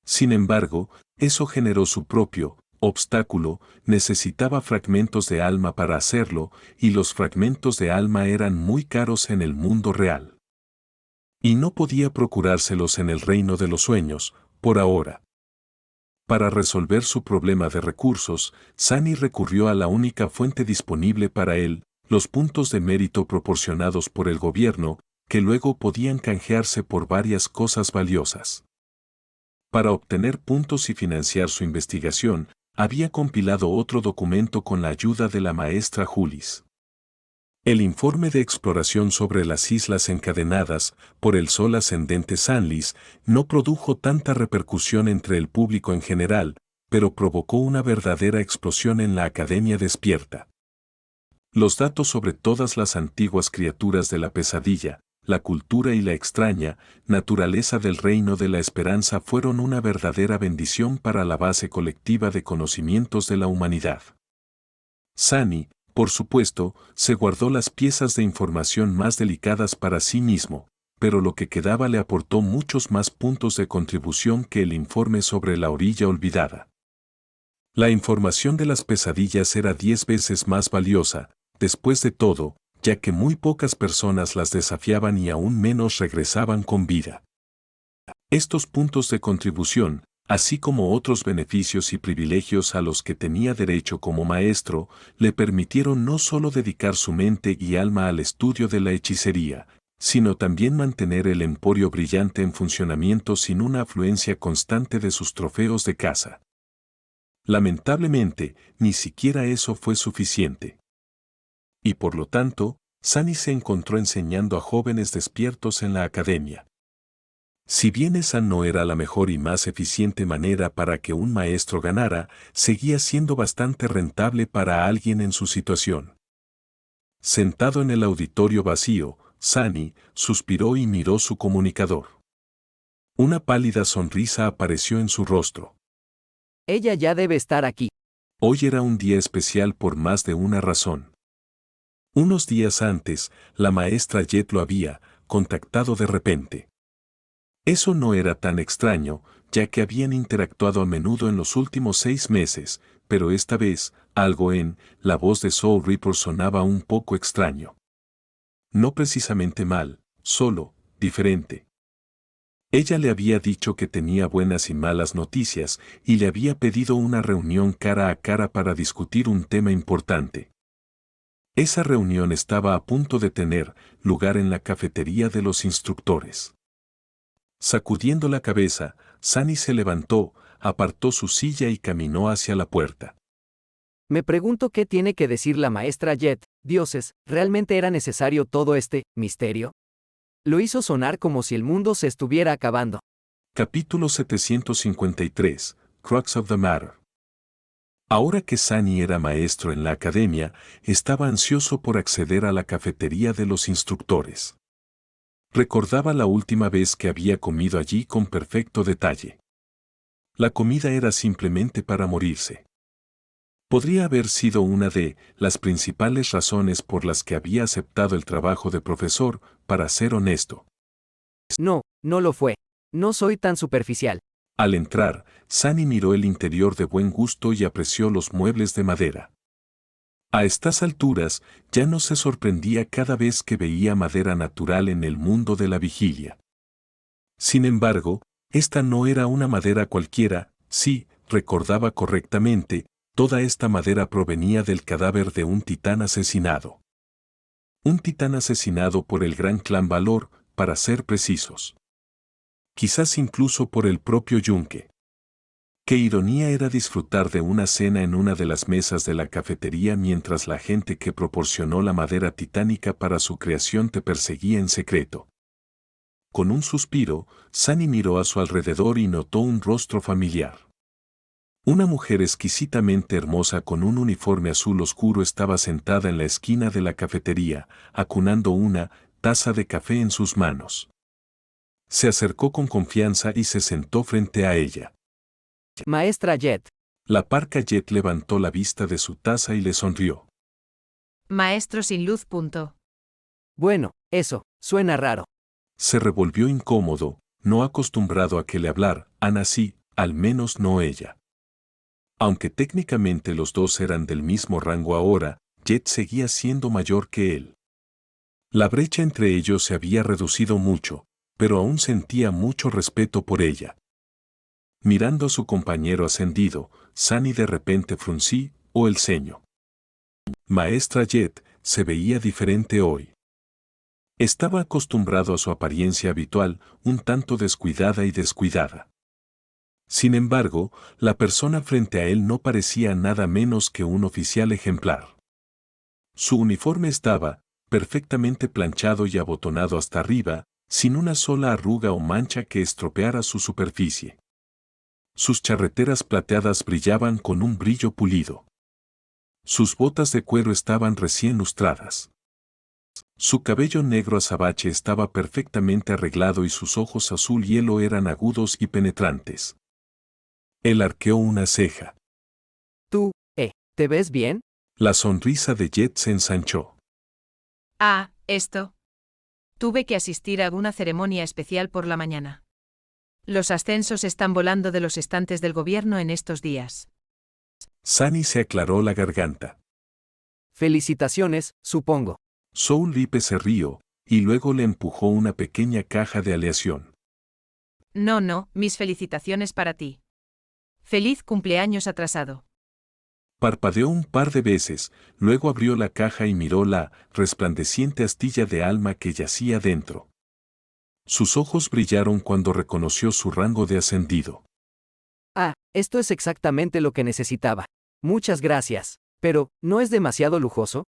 Sin embargo, eso generó su propio obstáculo, necesitaba fragmentos de alma para hacerlo, y los fragmentos de alma eran muy caros en el mundo real. Y no podía procurárselos en el reino de los sueños, por ahora. Para resolver su problema de recursos, Sunny recurrió a la única fuente disponible para él, los puntos de mérito proporcionados por el gobierno, que luego podían canjearse por varias cosas valiosas. Para obtener puntos y financiar su investigación, había compilado otro documento con la ayuda de la maestra Julis. El informe de exploración sobre las islas encadenadas por el sol ascendente Sanlis no produjo tanta repercusión entre el público en general, pero provocó una verdadera explosión en la Academia Despierta. Los datos sobre todas las antiguas criaturas de la pesadilla, la cultura y la extraña naturaleza del reino de la esperanza fueron una verdadera bendición para la base colectiva de conocimientos de la humanidad. Sunny, por supuesto, se guardó las piezas de información más delicadas para sí mismo, pero lo que quedaba le aportó muchos más puntos de contribución que el informe sobre la orilla olvidada. La información de las pesadillas era 10 veces más valiosa, después de todo, ya que muy pocas personas las desafiaban y aún menos regresaban con vida. Estos puntos de contribución, así como otros beneficios y privilegios a los que tenía derecho como maestro, le permitieron no solo dedicar su mente y alma al estudio de la hechicería, sino también mantener el emporio brillante en funcionamiento sin una afluencia constante de sus trofeos de caza. Lamentablemente, ni siquiera eso fue suficiente. Y por lo tanto, Sunny se encontró enseñando a jóvenes despiertos en la academia. Si bien esa no era la mejor y más eficiente manera para que un maestro ganara, seguía siendo bastante rentable para alguien en su situación. Sentado en el auditorio vacío, Sunny suspiró y miró su comunicador. Una pálida sonrisa apareció en su rostro. Ella ya debe estar aquí. Hoy era un día especial por más de una razón. Unos días antes, la maestra Jet lo había contactado de repente. Eso no era tan extraño, ya que habían interactuado a menudo en los últimos 6 meses, pero esta vez, algo en la voz de Soul Reaper sonaba un poco extraño. No precisamente mal, solo diferente. Ella le había dicho que tenía buenas y malas noticias y le había pedido una reunión cara a cara para discutir un tema importante. Esa reunión estaba a punto de tener lugar en la cafetería de los instructores. Sacudiendo la cabeza, Sunny se levantó, apartó su silla y caminó hacia la puerta. Me pregunto qué tiene que decir la maestra Jet. Dioses, ¿realmente era necesario todo este misterio? Lo hizo sonar como si el mundo se estuviera acabando. Capítulo 753, Crux of the Matter. Ahora que Sunny era maestro en la academia, estaba ansioso por acceder a la cafetería de los instructores. Recordaba la última vez que había comido allí con perfecto detalle. La comida era simplemente para morirse. Podría haber sido una de las principales razones por las que había aceptado el trabajo de profesor, para ser honesto. No, no lo fue. No soy tan superficial. Al entrar, Sunny miró el interior de buen gusto y apreció los muebles de madera. A estas alturas, ya no se sorprendía cada vez que veía madera natural en el mundo de la vigilia. Sin embargo, esta no era una madera cualquiera, sí, recordaba correctamente, toda esta madera provenía del cadáver de un titán asesinado. Un titán asesinado por el gran clan Valor, para ser precisos. Quizás incluso por el propio Yunque. Qué ironía era disfrutar de una cena en una de las mesas de la cafetería mientras la gente que proporcionó la madera titánica para su creación te perseguía en secreto. Con un suspiro, Sunny miró a su alrededor y notó un rostro familiar. Una mujer exquisitamente hermosa con un uniforme azul oscuro estaba sentada en la esquina de la cafetería, acunando una taza de café en sus manos. Se acercó con confianza y se sentó frente a ella. Maestra Jet. La parca Jet levantó la vista de su taza y le sonrió. Maestro sin luz. Punto. Bueno, eso, suena raro. Se revolvió incómodo, no acostumbrado a que le hablaran así, al menos no ella. Aunque técnicamente los dos eran del mismo rango ahora, Jet seguía siendo mayor que él. La brecha entre ellos se había reducido mucho, pero aún sentía mucho respeto por ella. Mirando a su compañero ascendido, Sunny de repente frunció el ceño. Maestra Jet se veía diferente hoy. Estaba acostumbrado a su apariencia habitual, un tanto descuidada y descuidada. Sin embargo, la persona frente a él no parecía nada menos que un oficial ejemplar. Su uniforme estaba perfectamente planchado y abotonado hasta arriba, sin una sola arruga o mancha que estropeara su superficie. Sus charreteras plateadas brillaban con un brillo pulido. Sus botas de cuero estaban recién lustradas. Su cabello negro azabache estaba perfectamente arreglado y sus ojos azul hielo eran agudos y penetrantes. Él arqueó una ceja. Tú, ¿te ves bien? La sonrisa de Jet se ensanchó. Ah, esto. Tuve que asistir a una ceremonia especial por la mañana. Los ascensos están volando de los estantes del gobierno en estos días. Sunny se aclaró la garganta. Felicitaciones, supongo. Soul Ripe se rió, y luego le empujó una pequeña caja de aleación. No, mis felicitaciones para ti. Feliz cumpleaños atrasado. Parpadeó un par de veces, luego abrió la caja y miró la resplandeciente astilla de alma que yacía dentro. Sus ojos brillaron cuando reconoció su rango de ascendido. Ah, esto es exactamente lo que necesitaba. Muchas gracias. Pero, ¿no es demasiado lujoso?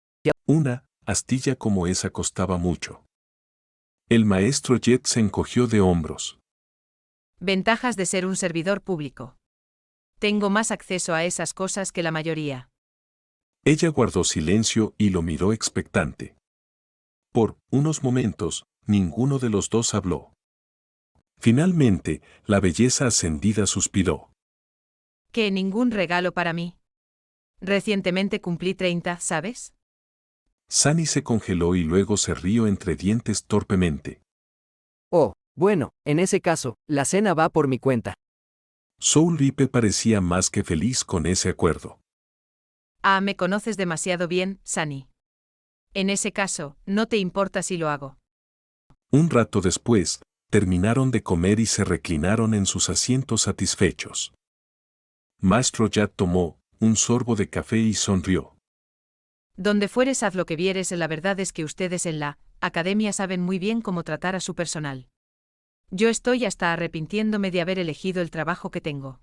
Una astilla como esa costaba mucho. El maestro Jet se encogió de hombros. Ventajas de ser un servidor público. Tengo más acceso a esas cosas que la mayoría. Ella guardó silencio y lo miró expectante. Por unos momentos, ninguno de los dos habló. Finalmente, la belleza ascendida suspiró. Que ningún regalo para mí. Recientemente cumplí 30, ¿sabes? Sunny se congeló y luego se rió entre dientes torpemente. Oh, bueno, en ese caso, la cena va por mi cuenta. Soul Ripe parecía más que feliz con ese acuerdo. Ah, me conoces demasiado bien, Sunny. En ese caso, no te importa si lo hago. Un rato después, terminaron de comer y se reclinaron en sus asientos satisfechos. Maestro Jet tomó un sorbo de café y sonrió. Donde fueres haz lo que vieres, la verdad es que ustedes en la academia saben muy bien cómo tratar a su personal. Yo estoy hasta arrepintiéndome de haber elegido el trabajo que tengo.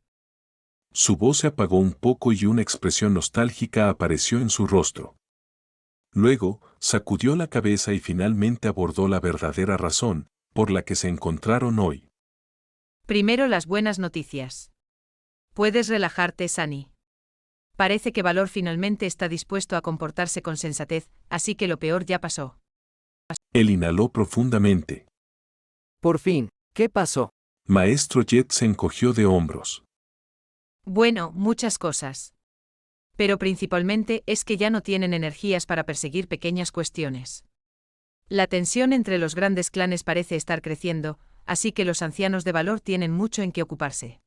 Su voz se apagó un poco y una expresión nostálgica apareció en su rostro. Luego, sacudió la cabeza y finalmente abordó la verdadera razón por la que se encontraron hoy. Primero las buenas noticias. Puedes relajarte, Sunny. Parece que Valor finalmente está dispuesto a comportarse con sensatez, así que lo peor ya pasó. Él inhaló profundamente. Por fin, ¿qué pasó? Maestro Jet se encogió de hombros. Bueno, muchas cosas. Pero principalmente es que ya no tienen energías para perseguir pequeñas cuestiones. La tensión entre los grandes clanes parece estar creciendo, así que los ancianos de Valor tienen mucho en qué ocuparse.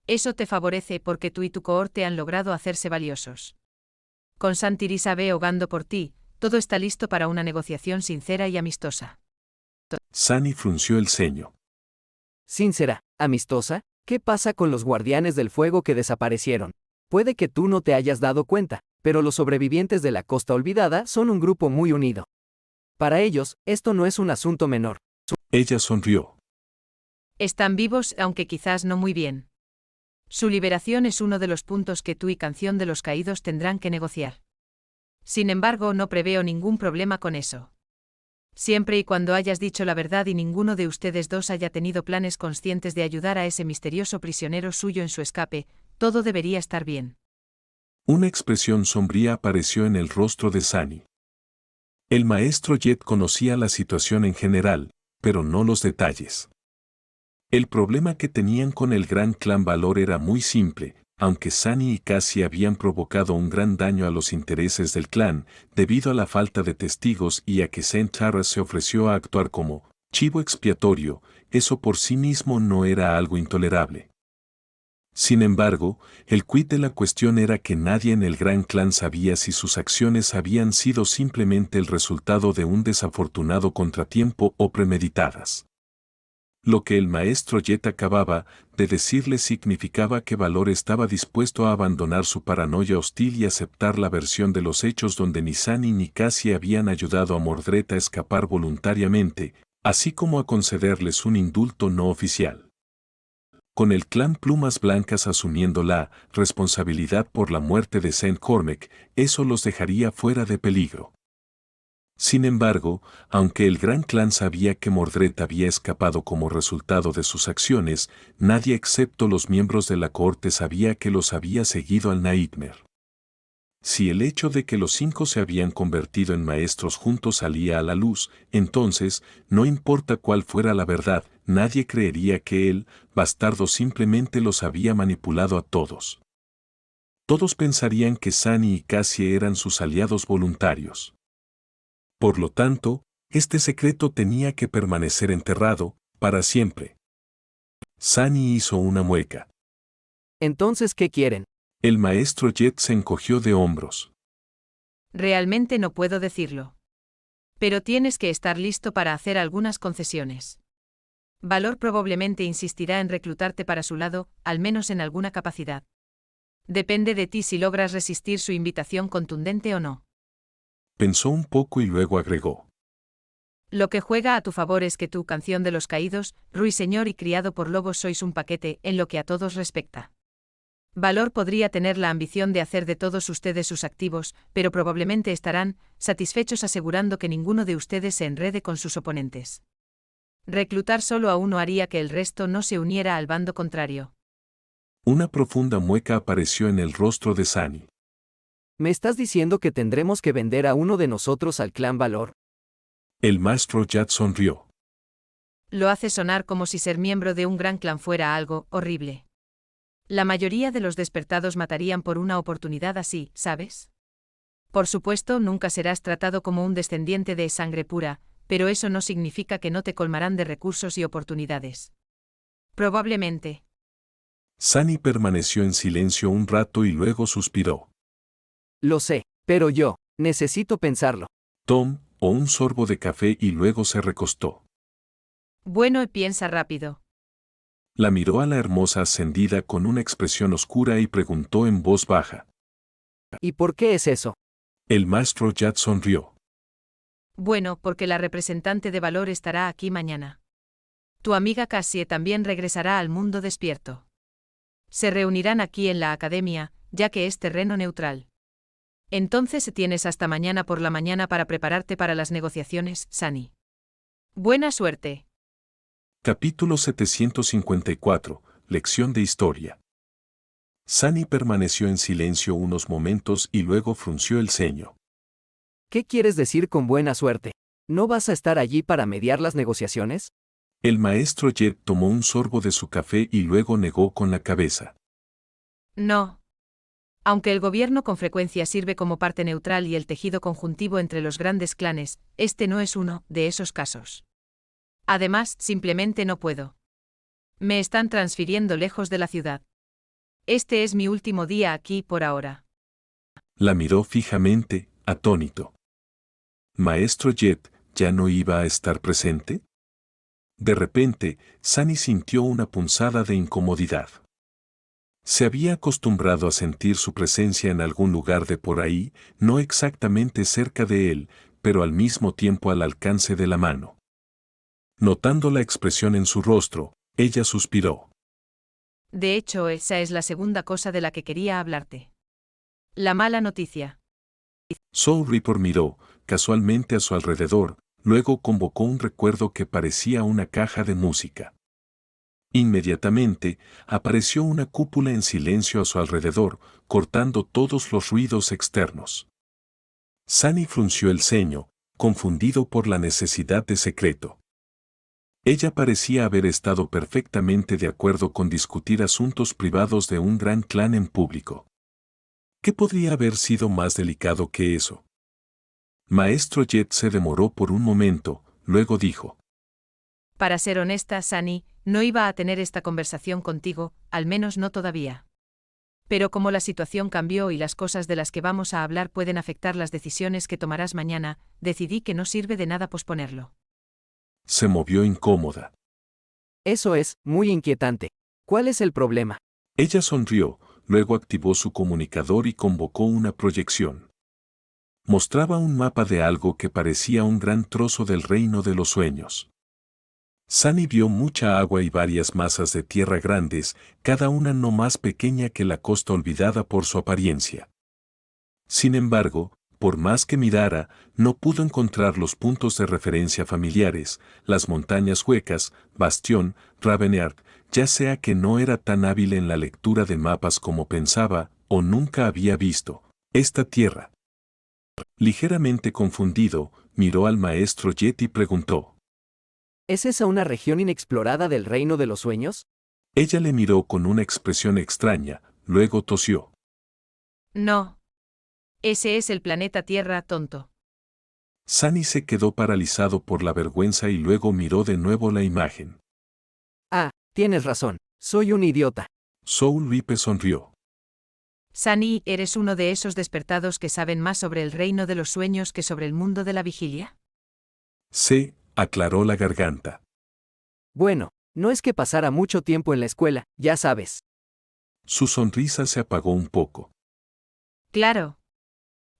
Eso te favorece porque tú y tu cohorte han logrado hacerse valiosos. Con Santiri sabe hogando por ti, todo está listo para una negociación sincera y amistosa. Sunny frunció el ceño. Sincera, amistosa, ¿qué pasa con los guardianes del fuego que desaparecieron? Puede que tú no te hayas dado cuenta, pero los sobrevivientes de la Costa Olvidada son un grupo muy unido. Para ellos, esto no es un asunto menor. Ella sonrió. Están vivos, aunque quizás no muy bien. Su liberación es uno de los puntos que tú y Canción de los Caídos tendrán que negociar. Sin embargo, no preveo ningún problema con eso. Siempre y cuando hayas dicho la verdad y ninguno de ustedes dos haya tenido planes conscientes de ayudar a ese misterioso prisionero suyo en su escape, todo debería estar bien. Una expresión sombría apareció en el rostro de Sunny. El maestro Jet conocía la situación en general, pero no los detalles. El problema que tenían con el gran clan Valor era muy simple, aunque Sunny y Cassie habían provocado un gran daño a los intereses del clan, debido a la falta de testigos y a que Saint Charles se ofreció a actuar como chivo expiatorio, eso por sí mismo no era algo intolerable. Sin embargo, el quid de la cuestión era que nadie en el gran clan sabía si sus acciones habían sido simplemente el resultado de un desafortunado contratiempo o premeditadas. Lo que el maestro Jet acababa de decirle significaba que Valor estaba dispuesto a abandonar su paranoia hostil y aceptar la versión de los hechos donde ni Sunny ni Cassie habían ayudado a Mordred a escapar voluntariamente, así como a concederles un indulto no oficial. Con el clan Plumas Blancas asumiendo la responsabilidad por la muerte de Saint Cormac, eso los dejaría fuera de peligro. Sin embargo, aunque el gran clan sabía que Mordred había escapado como resultado de sus acciones, nadie excepto los miembros de la cohorte sabía que los había seguido al Nightmare. Si el hecho de que los 5 se habían convertido en maestros juntos salía a la luz, entonces, no importa cuál fuera la verdad, nadie creería que él, bastardo, simplemente los había manipulado a todos. Todos pensarían que Sunny y Cassie eran sus aliados voluntarios. Por lo tanto, este secreto tenía que permanecer enterrado, para siempre. Sunny hizo una mueca. Entonces, ¿qué quieren? El maestro Jet se encogió de hombros. Realmente no puedo decirlo. Pero tienes que estar listo para hacer algunas concesiones. Valor probablemente insistirá en reclutarte para su lado, al menos en alguna capacidad. Depende de ti si logras resistir su invitación contundente o no. Pensó un poco y luego agregó. Lo que juega a tu favor es que tú, Canción de los Caídos, ruiseñor y criado por lobos, sois un paquete en lo que a todos respecta. Valor podría tener la ambición de hacer de todos ustedes sus activos, pero probablemente estarán satisfechos asegurando que ninguno de ustedes se enrede con sus oponentes. Reclutar solo a uno haría que el resto no se uniera al bando contrario. Una profunda mueca apareció en el rostro de Sunny. ¿Me estás diciendo que tendremos que vender a uno de nosotros al clan Valor? El maestro Jet sonrió. Lo hace sonar como si ser miembro de un gran clan fuera algo horrible. La mayoría de los despertados matarían por una oportunidad así, ¿sabes? Por supuesto, nunca serás tratado como un descendiente de sangre pura, pero eso no significa que no te colmarán de recursos y oportunidades. Probablemente. Sunny permaneció en silencio un rato y luego suspiró. Lo sé, pero yo necesito pensarlo. Tomó un sorbo de café y luego se recostó. Bueno, piensa rápido. La miró a la hermosa ascendida con una expresión oscura y preguntó en voz baja. ¿Y por qué es eso? El maestro Jet sonrió. Bueno, porque la representante de Valor estará aquí mañana. Tu amiga Cassie también regresará al mundo despierto. Se reunirán aquí en la academia, ya que es terreno neutral. Entonces tienes hasta mañana por la mañana para prepararte para las negociaciones, Sunny. Buena suerte. Capítulo 754. Lección de historia. Sunny permaneció en silencio unos momentos y luego frunció el ceño. ¿Qué quieres decir con buena suerte? ¿No vas a estar allí para mediar las negociaciones? El maestro Jet tomó un sorbo de su café y luego negó con la cabeza. No. Aunque el gobierno con frecuencia sirve como parte neutral y el tejido conjuntivo entre los grandes clanes, este no es uno de esos casos. Además, simplemente no puedo. Me están transfiriendo lejos de la ciudad. Este es mi último día aquí por ahora. La miró fijamente, atónito. ¿Maestro Jet ya no iba a estar presente? De repente, Sunny sintió una punzada de incomodidad. Se había acostumbrado a sentir su presencia en algún lugar de por ahí, no exactamente cerca de él, pero al mismo tiempo al alcance de la mano. Notando la expresión en su rostro, ella suspiró. De hecho, esa es la segunda cosa de la que quería hablarte. La mala noticia. Soul Reaper miró, casualmente a su alrededor, luego convocó un recuerdo que parecía una caja de música. Inmediatamente, apareció una cúpula en silencio a su alrededor, cortando todos los ruidos externos. Sunny frunció el ceño, confundido por la necesidad de secreto. Ella parecía haber estado perfectamente de acuerdo con discutir asuntos privados de un gran clan en público. ¿Qué podría haber sido más delicado que eso? Maestro Jet se demoró por un momento, luego dijo. Para ser honesta, Sunny, no iba a tener esta conversación contigo, al menos no todavía. Pero como la situación cambió y las cosas de las que vamos a hablar pueden afectar las decisiones que tomarás mañana, decidí que no sirve de nada posponerlo. Se movió incómoda. Eso es, muy inquietante. ¿Cuál es el problema? Ella sonrió, luego activó su comunicador y convocó una proyección. Mostraba un mapa de algo que parecía un gran trozo del reino de los sueños. Sunny vio mucha agua y varias masas de tierra grandes, cada una no más pequeña que la costa olvidada por su apariencia. Sin embargo, por más que mirara, no pudo encontrar los puntos de referencia familiares, las montañas huecas, Bastión, Ravenheart, ya sea que no era tan hábil en la lectura de mapas como pensaba, o nunca había visto esta tierra. Ligeramente confundido, miró al maestro Jet y preguntó. ¿Es esa una región inexplorada del reino de los sueños? Ella le miró con una expresión extraña, luego tosió. No. Ese es el planeta Tierra, tonto. Sunny se quedó paralizado por la vergüenza y luego miró de nuevo la imagen. Ah, tienes razón, soy un idiota. Soul Reaper sonrió. Sunny, ¿eres uno de esos despertados que saben más sobre el reino de los sueños que sobre el mundo de la vigilia? Se aclaró la garganta. Bueno, no es que pasara mucho tiempo en la escuela, ya sabes. Su sonrisa se apagó un poco. Claro.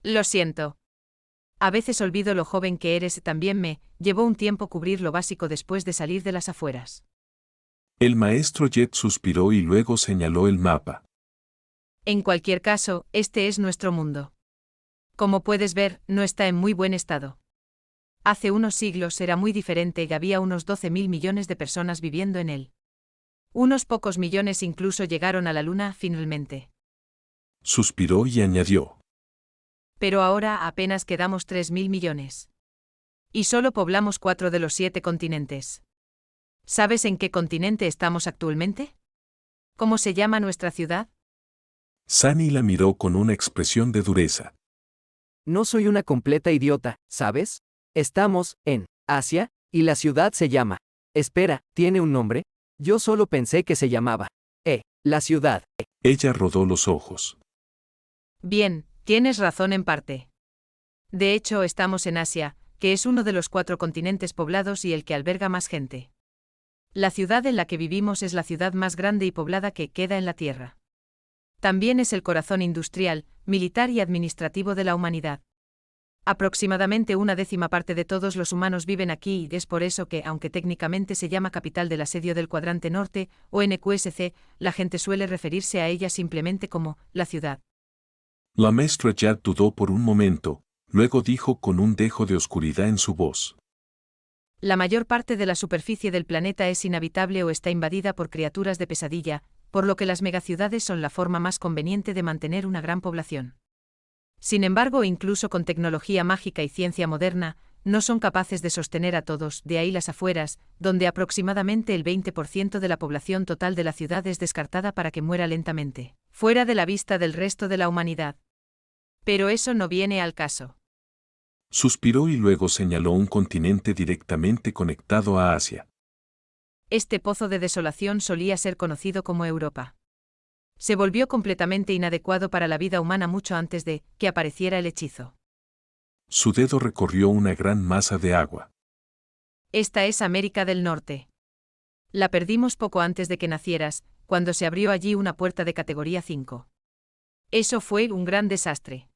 Lo siento. A veces olvido lo joven que eres. También me llevó un tiempo cubrir lo básico después de salir de las afueras. El maestro Jet suspiró y luego señaló el mapa. En cualquier caso, este es nuestro mundo. Como puedes ver, no está en muy buen estado. Hace unos siglos era muy diferente y había unos 12.000 millones de personas viviendo en él. Unos pocos millones incluso llegaron a la Luna finalmente. Suspiró y añadió. Pero ahora apenas quedamos 3.000 millones. Y solo poblamos 4 de los 7 continentes. ¿Sabes en qué continente estamos actualmente? ¿Cómo se llama nuestra ciudad? Sunny la miró con una expresión de dureza. No soy una completa idiota, ¿sabes? Estamos en Asia, y la ciudad se llama. Espera, ¿tiene un nombre? Yo solo pensé que se llamaba. La ciudad. Ella rodó los ojos. Bien, tienes razón en parte. De hecho, estamos en Asia, que es uno de los 4 continentes poblados y el que alberga más gente. La ciudad en la que vivimos es la ciudad más grande y poblada que queda en la Tierra. También es el corazón industrial, militar y administrativo de la humanidad. Aproximadamente 1/10 parte de todos los humanos viven aquí y es por eso que, aunque técnicamente se llama capital del asedio del cuadrante norte, o NQSC, la gente suele referirse a ella simplemente como la ciudad. La maestra Jet dudó por un momento, luego dijo con un dejo de oscuridad en su voz. La mayor parte de la superficie del planeta es inhabitable o está invadida por criaturas de pesadilla, por lo que las megaciudades son la forma más conveniente de mantener una gran población. Sin embargo, incluso con tecnología mágica y ciencia moderna, no son capaces de sostener a todos, de ahí las afueras, donde aproximadamente el 20% de la población total de la ciudad es descartada para que muera lentamente, fuera de la vista del resto de la humanidad. Pero eso no viene al caso. Suspiró y luego señaló un continente directamente conectado a Asia. Este pozo de desolación solía ser conocido como Europa. Se volvió completamente inadecuado para la vida humana mucho antes de que apareciera el hechizo. Su dedo recorrió una gran masa de agua. Esta es América del Norte. La perdimos poco antes de que nacieras, cuando se abrió allí una puerta de categoría 5. Eso fue un gran desastre.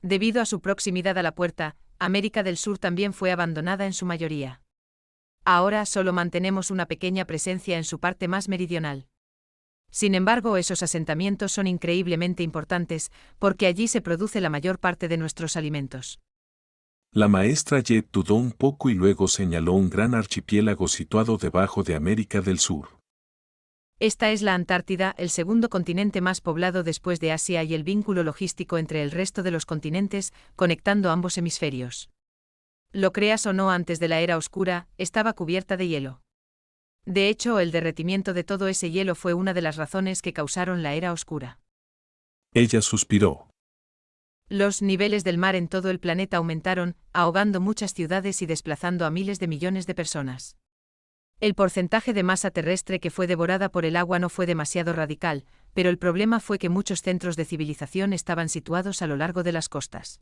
Debido a su proximidad a la puerta, América del Sur también fue abandonada en su mayoría. Ahora solo mantenemos una pequeña presencia en su parte más meridional. Sin embargo, esos asentamientos son increíblemente importantes, porque allí se produce la mayor parte de nuestros alimentos. La maestra Jet dudó un poco y luego señaló un gran archipiélago situado debajo de América del Sur. Esta es la Antártida, el segundo continente más poblado después de Asia y el vínculo logístico entre el resto de los continentes, conectando ambos hemisferios. Lo creas o no, antes de la Era Oscura, estaba cubierta de hielo. De hecho, el derretimiento de todo ese hielo fue una de las razones que causaron la Era Oscura. Ella suspiró. Los niveles del mar en todo el planeta aumentaron, ahogando muchas ciudades y desplazando a miles de millones de personas. El porcentaje de masa terrestre que fue devorada por el agua no fue demasiado radical, pero el problema fue que muchos centros de civilización estaban situados a lo largo de las costas.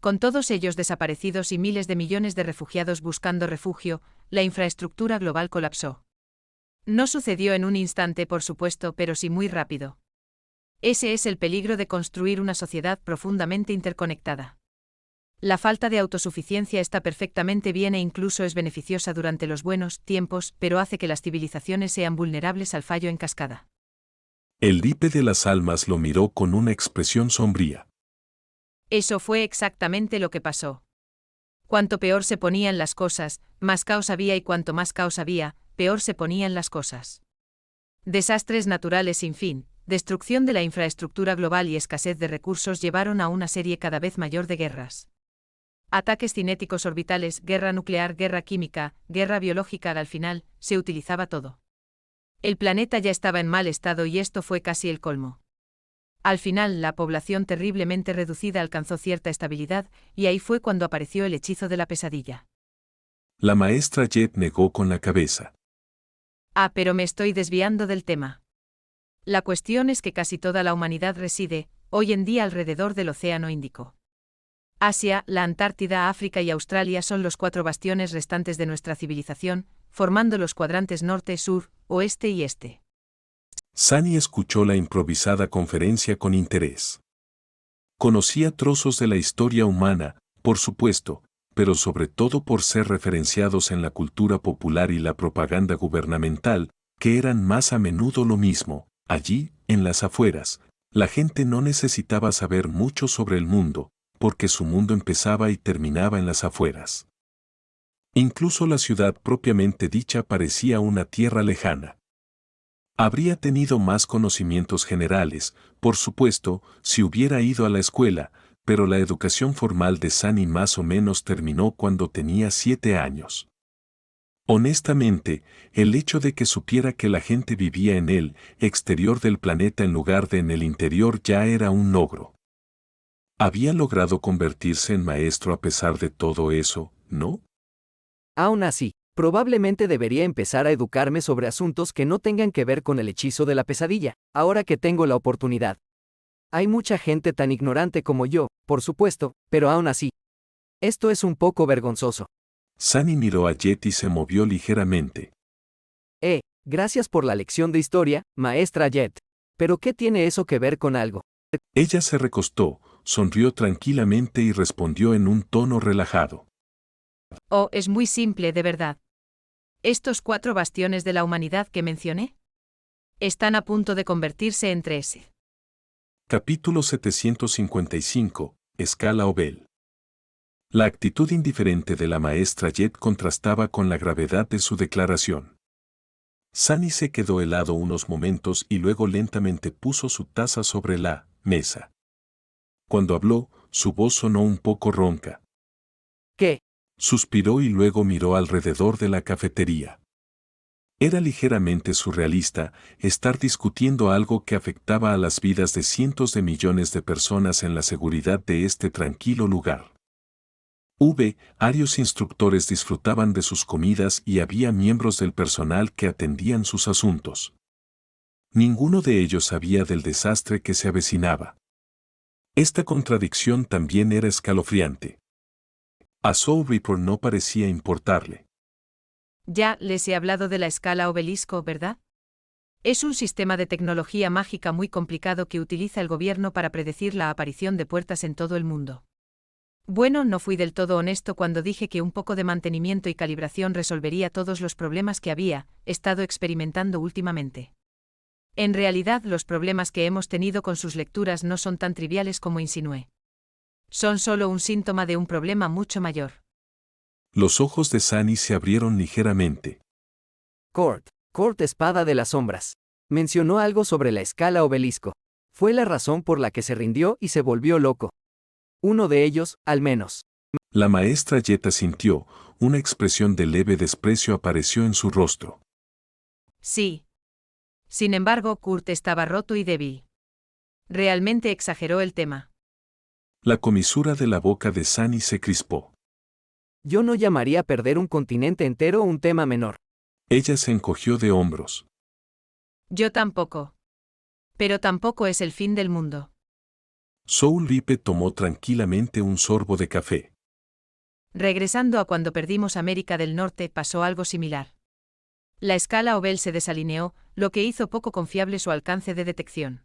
Con todos ellos desaparecidos y miles de millones de refugiados buscando refugio, la infraestructura global colapsó. No sucedió en un instante, por supuesto, pero sí muy rápido. Ese es el peligro de construir una sociedad profundamente interconectada. La falta de autosuficiencia está perfectamente bien e incluso es beneficiosa durante los buenos tiempos, pero hace que las civilizaciones sean vulnerables al fallo en cascada. El Lipe de las Almas lo miró con una expresión sombría. Eso fue exactamente lo que pasó. Cuanto peor se ponían las cosas, más caos había, y cuanto más caos había, peor se ponían las cosas. Desastres naturales sin fin, destrucción de la infraestructura global y escasez de recursos llevaron a una serie cada vez mayor de guerras. Ataques cinéticos orbitales, guerra nuclear, guerra química, guerra biológica. Al final, se utilizaba todo. El planeta ya estaba en mal estado y esto fue casi el colmo. Al final, la población terriblemente reducida alcanzó cierta estabilidad, y ahí fue cuando apareció el hechizo de la pesadilla. La maestra Jet negó con la cabeza. Pero me estoy desviando del tema. La cuestión es que casi toda la humanidad reside, hoy en día, alrededor del Océano Índico. Asia, la Antártida, África y Australia son los 4 bastiones restantes de nuestra civilización, formando los cuadrantes norte, sur, oeste y este. Sunny escuchó la improvisada conferencia con interés. Conocía trozos de la historia humana, por supuesto, pero sobre todo por ser referenciados en la cultura popular y la propaganda gubernamental, que eran más a menudo lo mismo. Allí, en las afueras, la gente no necesitaba saber mucho sobre el mundo, porque su mundo empezaba y terminaba en las afueras. Incluso la ciudad propiamente dicha parecía una tierra lejana. Habría tenido más conocimientos generales, por supuesto, si hubiera ido a la escuela, pero la educación formal de Sunny más o menos terminó cuando tenía 7 años. Honestamente, el hecho de que supiera que la gente vivía en el exterior del planeta en lugar de en el interior ya era un logro. Había logrado convertirse en maestro a pesar de todo eso, ¿no? Aún así, probablemente debería empezar a educarme sobre asuntos que no tengan que ver con el hechizo de la pesadilla, ahora que tengo la oportunidad. Hay mucha gente tan ignorante como yo, por supuesto, pero aún así. Esto es un poco vergonzoso. Sunny miró a Jet y se movió ligeramente. Gracias por la lección de historia, maestra Jet. ¿Pero qué tiene eso que ver con algo? Ella se recostó, sonrió tranquilamente y respondió en un tono relajado. Es muy simple, de verdad. Estos 4 bastiones de la humanidad que mencioné están a punto de convertirse en 3. Capítulo 755, Escala Obel. La actitud indiferente de la maestra Jet contrastaba con la gravedad de su declaración. Sunny se quedó helado unos momentos y luego lentamente puso su taza sobre la mesa. Cuando habló, su voz sonó un poco ronca. ¿Qué? Suspiró y luego miró alrededor de la cafetería. Era ligeramente surrealista estar discutiendo algo que afectaba a las vidas de cientos de millones de personas en la seguridad de este tranquilo lugar. Varios instructores disfrutaban de sus comidas y había miembros del personal que atendían sus asuntos. Ninguno de ellos sabía del desastre que se avecinaba. Esta contradicción también era escalofriante. A Soul Reaper no parecía importarle. Ya les he hablado de la escala obelisco, ¿verdad? Es un sistema de tecnología mágica muy complicado que utiliza el gobierno para predecir la aparición de puertas en todo el mundo. Bueno, no fui del todo honesto cuando dije que un poco de mantenimiento y calibración resolvería todos los problemas que había estado experimentando últimamente. En realidad, los problemas que hemos tenido con sus lecturas no son tan triviales como insinué. Son solo un síntoma de un problema mucho mayor. Los ojos de Sunny se abrieron ligeramente. Kurt Espada de las Sombras. Mencionó algo sobre la escala obelisco. Fue la razón por la que se rindió y se volvió loco. Uno de ellos, al menos. La maestra Yeta sintió, una expresión de leve desprecio apareció en su rostro. Sí. Sin embargo, Kurt estaba roto y débil. Realmente exageró el tema. La comisura de la boca de Sunny se crispó. Yo no llamaría perder un continente entero un tema menor. Ella se encogió de hombros. Yo tampoco. Pero tampoco es el fin del mundo. Soul Ripe tomó tranquilamente un sorbo de café. Regresando a cuando perdimos América del Norte, pasó algo similar. La escala Obel se desalineó, lo que hizo poco confiable su alcance de detección.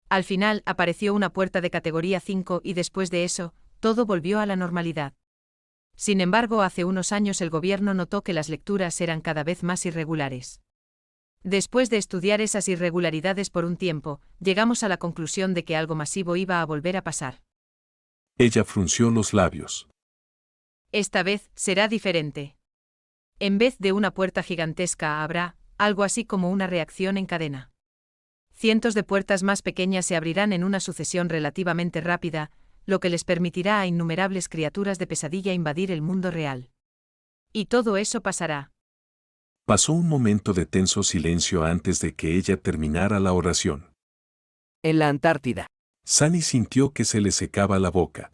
Al final apareció una puerta de categoría 5 y después de eso, todo volvió a la normalidad. Sin embargo, hace unos años el gobierno notó que las lecturas eran cada vez más irregulares. Después de estudiar esas irregularidades por un tiempo, llegamos a la conclusión de que algo masivo iba a volver a pasar. Ella frunció los labios. Esta vez será diferente. En vez de una puerta gigantesca habrá algo así como una reacción en cadena. Cientos de puertas más pequeñas se abrirán en una sucesión relativamente rápida, lo que les permitirá a innumerables criaturas de pesadilla invadir el mundo real. Y todo eso pasará. Pasó un momento de tenso silencio antes de que ella terminara la oración. En la Antártida. Sunny sintió que se le secaba la boca.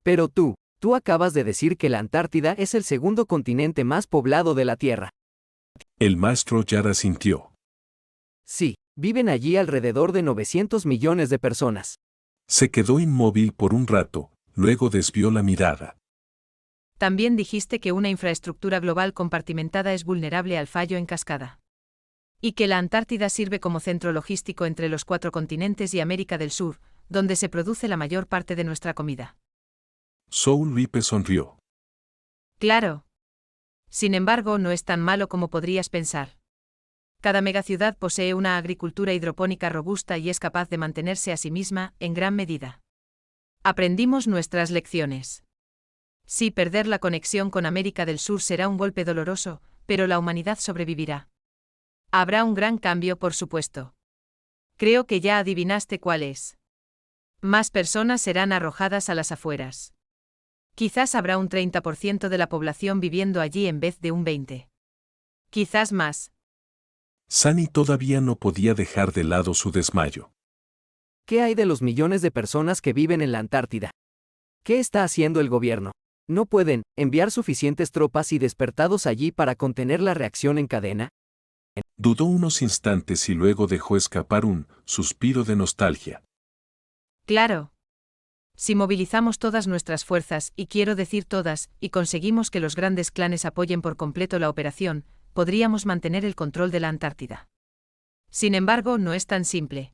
Pero tú acabas de decir que la Antártida es el segundo continente más poblado de la Tierra. El maestro Yara sintió. Sí, viven allí alrededor de 900 millones de personas. Se quedó inmóvil por un rato, luego desvió la mirada. También dijiste que una infraestructura global compartimentada es vulnerable al fallo en cascada. Y que la Antártida sirve como centro logístico entre los 4 continentes y América del Sur, donde se produce la mayor parte de nuestra comida. Soul Ripe sonrió. Claro. Sin embargo, no es tan malo como podrías pensar. Cada megaciudad posee una agricultura hidropónica robusta y es capaz de mantenerse a sí misma, en gran medida. Aprendimos nuestras lecciones. Sí, perder la conexión con América del Sur será un golpe doloroso, pero la humanidad sobrevivirá. Habrá un gran cambio, por supuesto. Creo que ya adivinaste cuál es. Más personas serán arrojadas a las afueras. Quizás habrá un 30% de la población viviendo allí en vez de un 20%. Quizás más. Sunny todavía no podía dejar de lado su desmayo. ¿Qué hay de los millones de personas que viven en la Antártida? ¿Qué está haciendo el gobierno? ¿No pueden enviar suficientes tropas y despertados allí para contener la reacción en cadena? Dudó unos instantes y luego dejó escapar un suspiro de nostalgia. Claro. Si movilizamos todas nuestras fuerzas, y quiero decir todas, y conseguimos que los grandes clanes apoyen por completo la operación, podríamos mantener el control de la Antártida. Sin embargo, no es tan simple.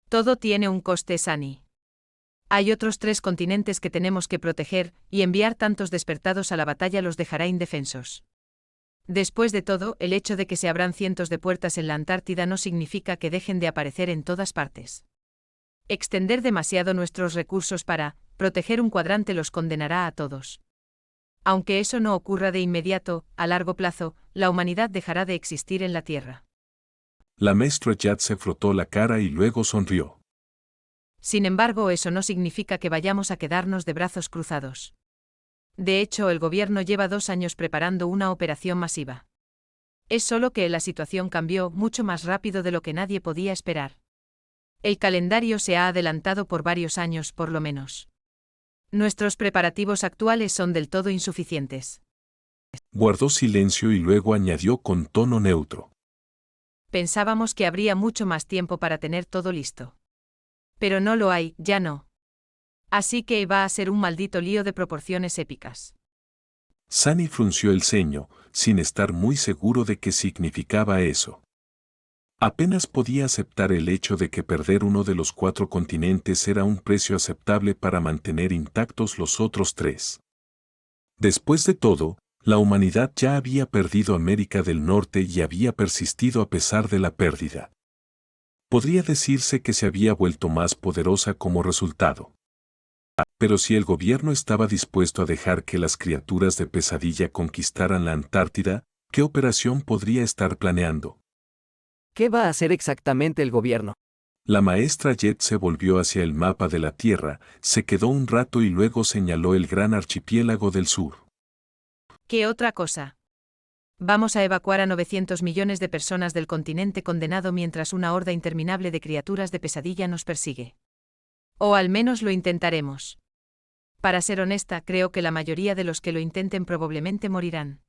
Todo tiene un coste, Sunny. Hay otros 3 continentes que tenemos que proteger, y enviar tantos despertados a la batalla los dejará indefensos. Después de todo, el hecho de que se abran cientos de puertas en la Antártida no significa que dejen de aparecer en todas partes. Extender demasiado nuestros recursos para proteger un cuadrante los condenará a todos. Aunque eso no ocurra de inmediato, a largo plazo, la humanidad dejará de existir en la Tierra. La maestra Yad se frotó la cara y luego sonrió. Sin embargo, eso no significa que vayamos a quedarnos de brazos cruzados. De hecho, el gobierno lleva 2 años preparando una operación masiva. Es solo que la situación cambió mucho más rápido de lo que nadie podía esperar. El calendario se ha adelantado por varios años, por lo menos. Nuestros preparativos actuales son del todo insuficientes. Guardó silencio y luego añadió con tono neutro. Pensábamos que habría mucho más tiempo para tener todo listo. Pero no lo hay, ya no. Así que va a ser un maldito lío de proporciones épicas. Sunny frunció el ceño, sin estar muy seguro de qué significaba eso. Apenas podía aceptar el hecho de que perder uno de los 4 continentes era un precio aceptable para mantener intactos los otros 3. Después de todo, la humanidad ya había perdido América del Norte y había persistido a pesar de la pérdida. Podría decirse que se había vuelto más poderosa como resultado. Pero si el gobierno estaba dispuesto a dejar que las criaturas de Pesadilla conquistaran la Antártida, ¿qué operación podría estar planeando? ¿Qué va a hacer exactamente el gobierno? La maestra Jet se volvió hacia el mapa de la Tierra, se quedó un rato y luego señaló el gran archipiélago del sur. ¿Qué otra cosa? Vamos a evacuar a 900 millones de personas del continente condenado mientras una horda interminable de criaturas de Pesadilla nos persigue. O al menos lo intentaremos. Para ser honesta, creo que la mayoría de los que lo intenten probablemente morirán.